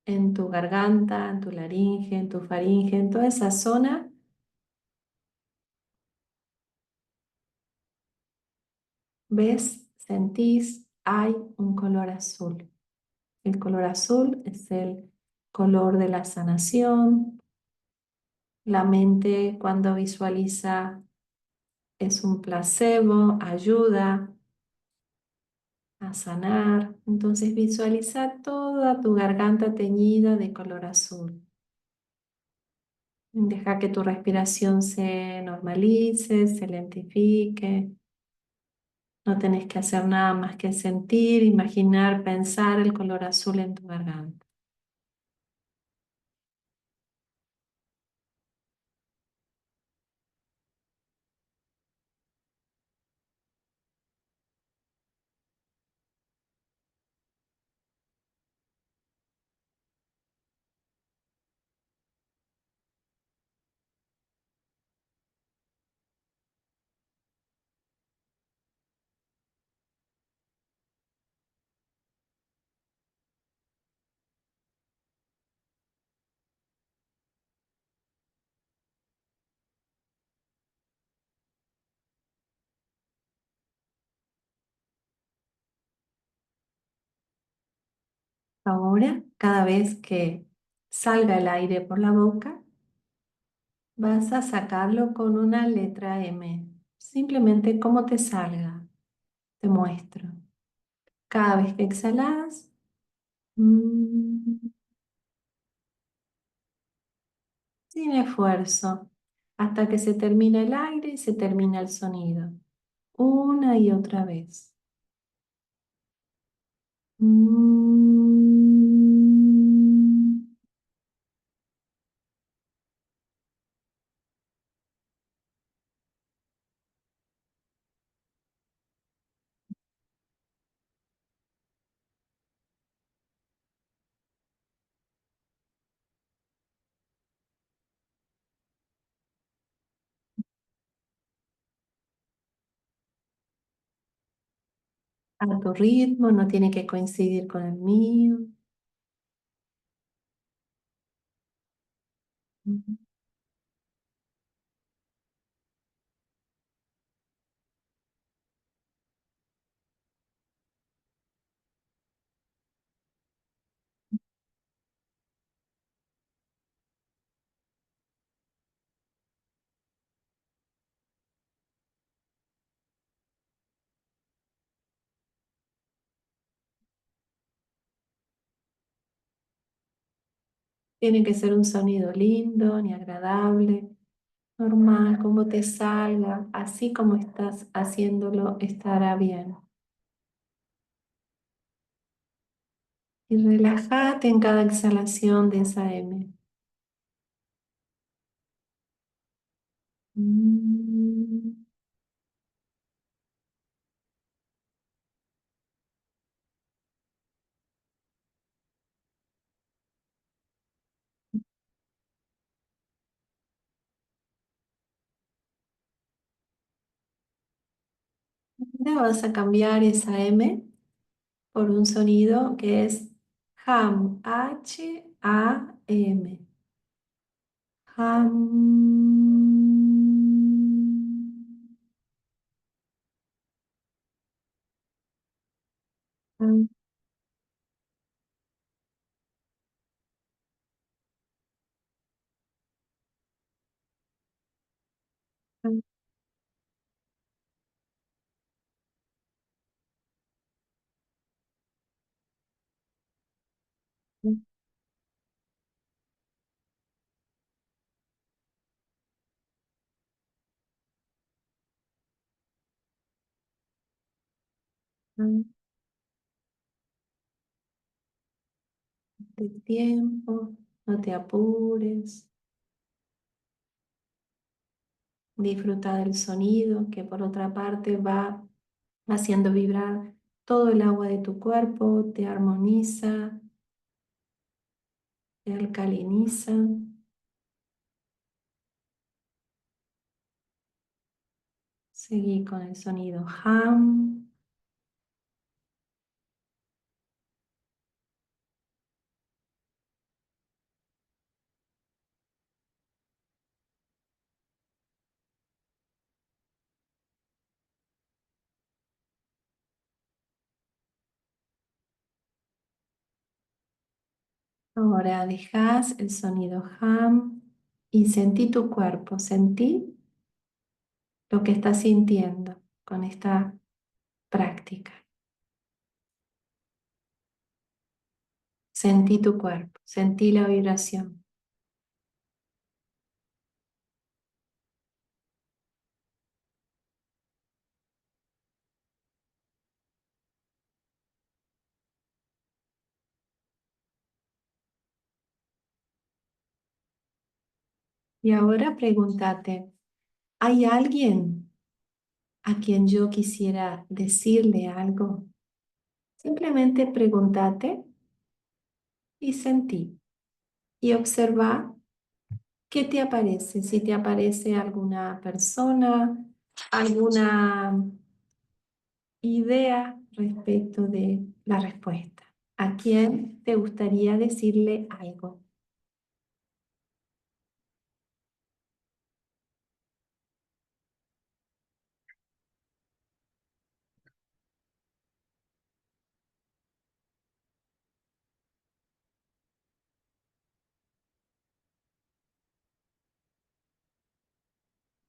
en tu garganta, en tu laringe, en tu faringe, en toda esa zona, ves, sentís, hay un color azul. El color azul es el color de la sanación. La mente cuando visualiza es un placebo, ayuda a sanar. Entonces visualiza toda tu garganta teñida de color azul. Deja que tu respiración se normalice, se lentifique. No tenés que hacer nada más que sentir, imaginar, pensar el color azul en tu garganta. Ahora, cada vez que salga el aire por la boca, vas a sacarlo con una letra M. Simplemente como te salga, te muestro. Cada vez que exhalas, mm, sin esfuerzo, hasta que se termina el aire y se termina el sonido. Una y otra vez. Mm. A tu ritmo, no tiene que coincidir con el mío. Ujú. Tiene que ser un sonido lindo, ni agradable, normal, como te salga, así como estás haciéndolo, estará bien. Y relájate en cada exhalación de esa M. Mm. Ahora vas a cambiar esa M por un sonido que es HAM, H-A-M. Ham. Ham, ham, ham, ham, de tiempo. No te apures. Disfruta del sonido que por otra parte va haciendo vibrar todo el agua de tu cuerpo, te armoniza, te alcaliniza. Seguí con el sonido ham. Ahora dejas el sonido ham y sentí tu cuerpo, sentí lo que estás sintiendo con esta práctica. Sentí tu cuerpo, sentí la vibración. Y ahora pregúntate, ¿hay alguien a quien yo quisiera decirle algo? Simplemente pregúntate y sentí y observa qué te aparece, si te aparece alguna persona, alguna idea respecto de la respuesta. ¿A quién te gustaría decirle algo?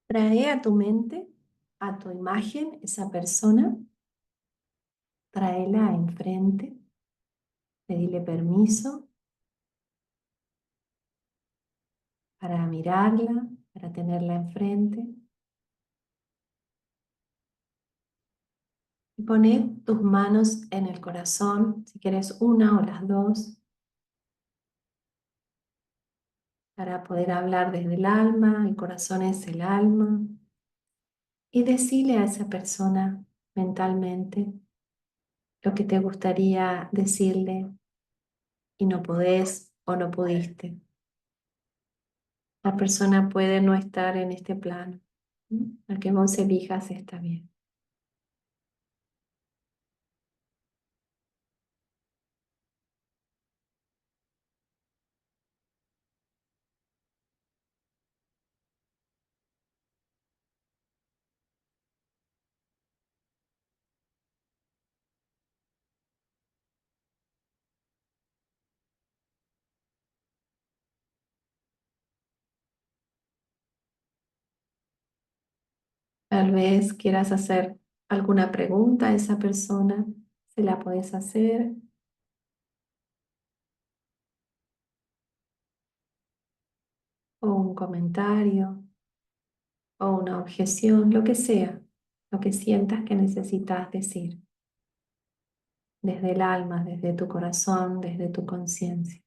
Trae a tu mente, a tu imagen, esa persona, tráela enfrente, pedile permiso para mirarla, para tenerla enfrente. Y poné tus manos en el corazón, si quieres una o las dos, para poder hablar desde el alma. El corazón es el alma. Y decile a esa persona mentalmente lo que te gustaría decirle y no podés o no pudiste. La persona puede no estar en este plano. Al que vos elijas está bien. Tal vez quieras hacer alguna pregunta a esa persona, se la podés hacer, o un comentario, o una objeción, lo que sea, lo que sientas que necesitas decir, desde el alma, desde tu corazón, desde tu conciencia.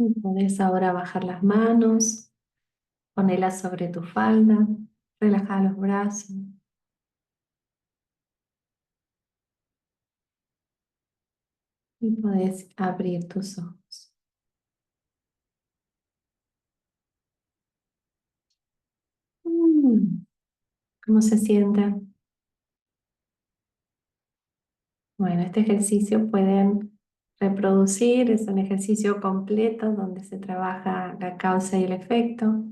Y podés ahora bajar las manos, ponerlas sobre tu falda, relajar los brazos y podés abrir tus ojos. ¿Cómo se siente? Bueno, este ejercicio pueden reproducir, es un ejercicio completo donde se trabaja la causa y el efecto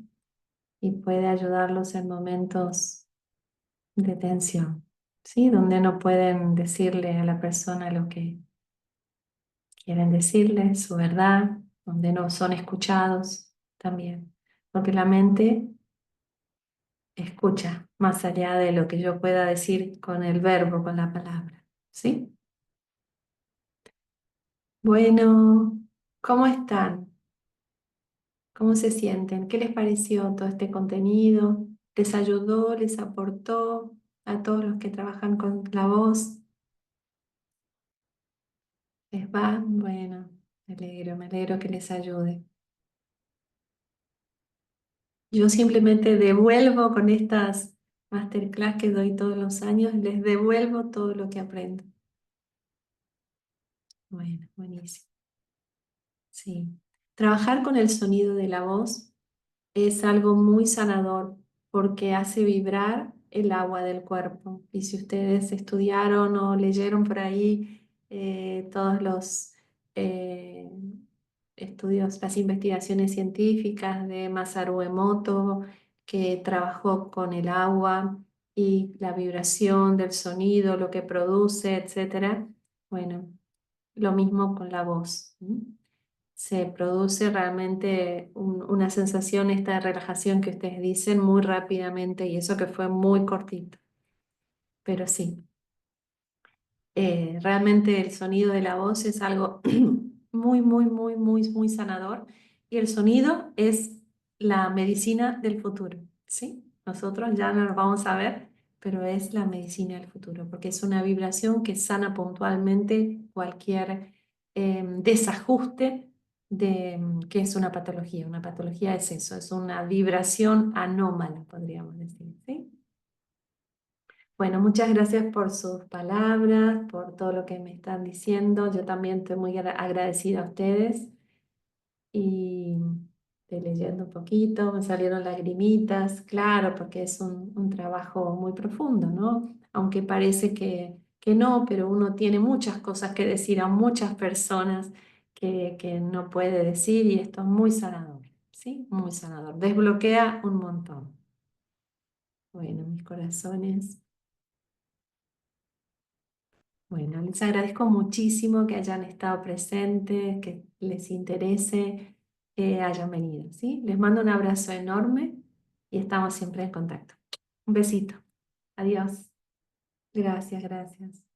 y puede ayudarlos en momentos de tensión, ¿sí? Donde no pueden decirle a la persona lo que quieren decirle, su verdad, donde no son escuchados también, porque la mente escucha más allá de lo que yo pueda decir con el verbo, con la palabra, ¿sí? Bueno, ¿cómo están? ¿Cómo se sienten? ¿Qué les pareció todo este contenido? ¿Les ayudó? ¿Les aportó a todos los que trabajan con la voz? ¿Les va? Bueno, me alegro que les ayude. Yo simplemente devuelvo con estas masterclass que doy todos los años, les devuelvo todo lo que aprendo. Bueno, buenísimo. Sí. Trabajar con el sonido de la voz es algo muy sanador porque hace vibrar el agua del cuerpo. Y si ustedes estudiaron o leyeron por ahí todos los eh, estudios, las investigaciones científicas de Masaru Emoto, que trabajó con el agua y la vibración del sonido, lo que produce, etcétera. Bueno, lo mismo con la voz. ¿M? Se produce realmente una sensación, esta de relajación que ustedes dicen muy rápidamente y eso que fue muy cortito. Pero sí, realmente el sonido de la voz es algo muy sanador y el sonido es la medicina del futuro, ¿sí? Nosotros ya no lo vamos a ver, pero es la medicina del futuro porque es una vibración que sana puntualmente cualquier desajuste de que es una patología. Una patología es eso, es una vibración anómala, podríamos decir, ¿sí? Bueno, muchas gracias por sus palabras, por todo lo que me están diciendo. Yo también estoy muy agradecida a ustedes y estoy leyendo un poquito, me salieron lagrimitas, claro, porque es un trabajo muy profundo, ¿no? Aunque parece que no, pero uno tiene muchas cosas que decir a muchas personas que no puede decir y esto es muy sanador, ¿sí? Muy sanador. Desbloquea un montón. Bueno, mis corazones. Bueno, les agradezco muchísimo que hayan estado presentes, que les interese, que hayan venido, ¿sí? Les mando un abrazo enorme y estamos siempre en contacto. Un besito. Adiós. Gracias, gracias.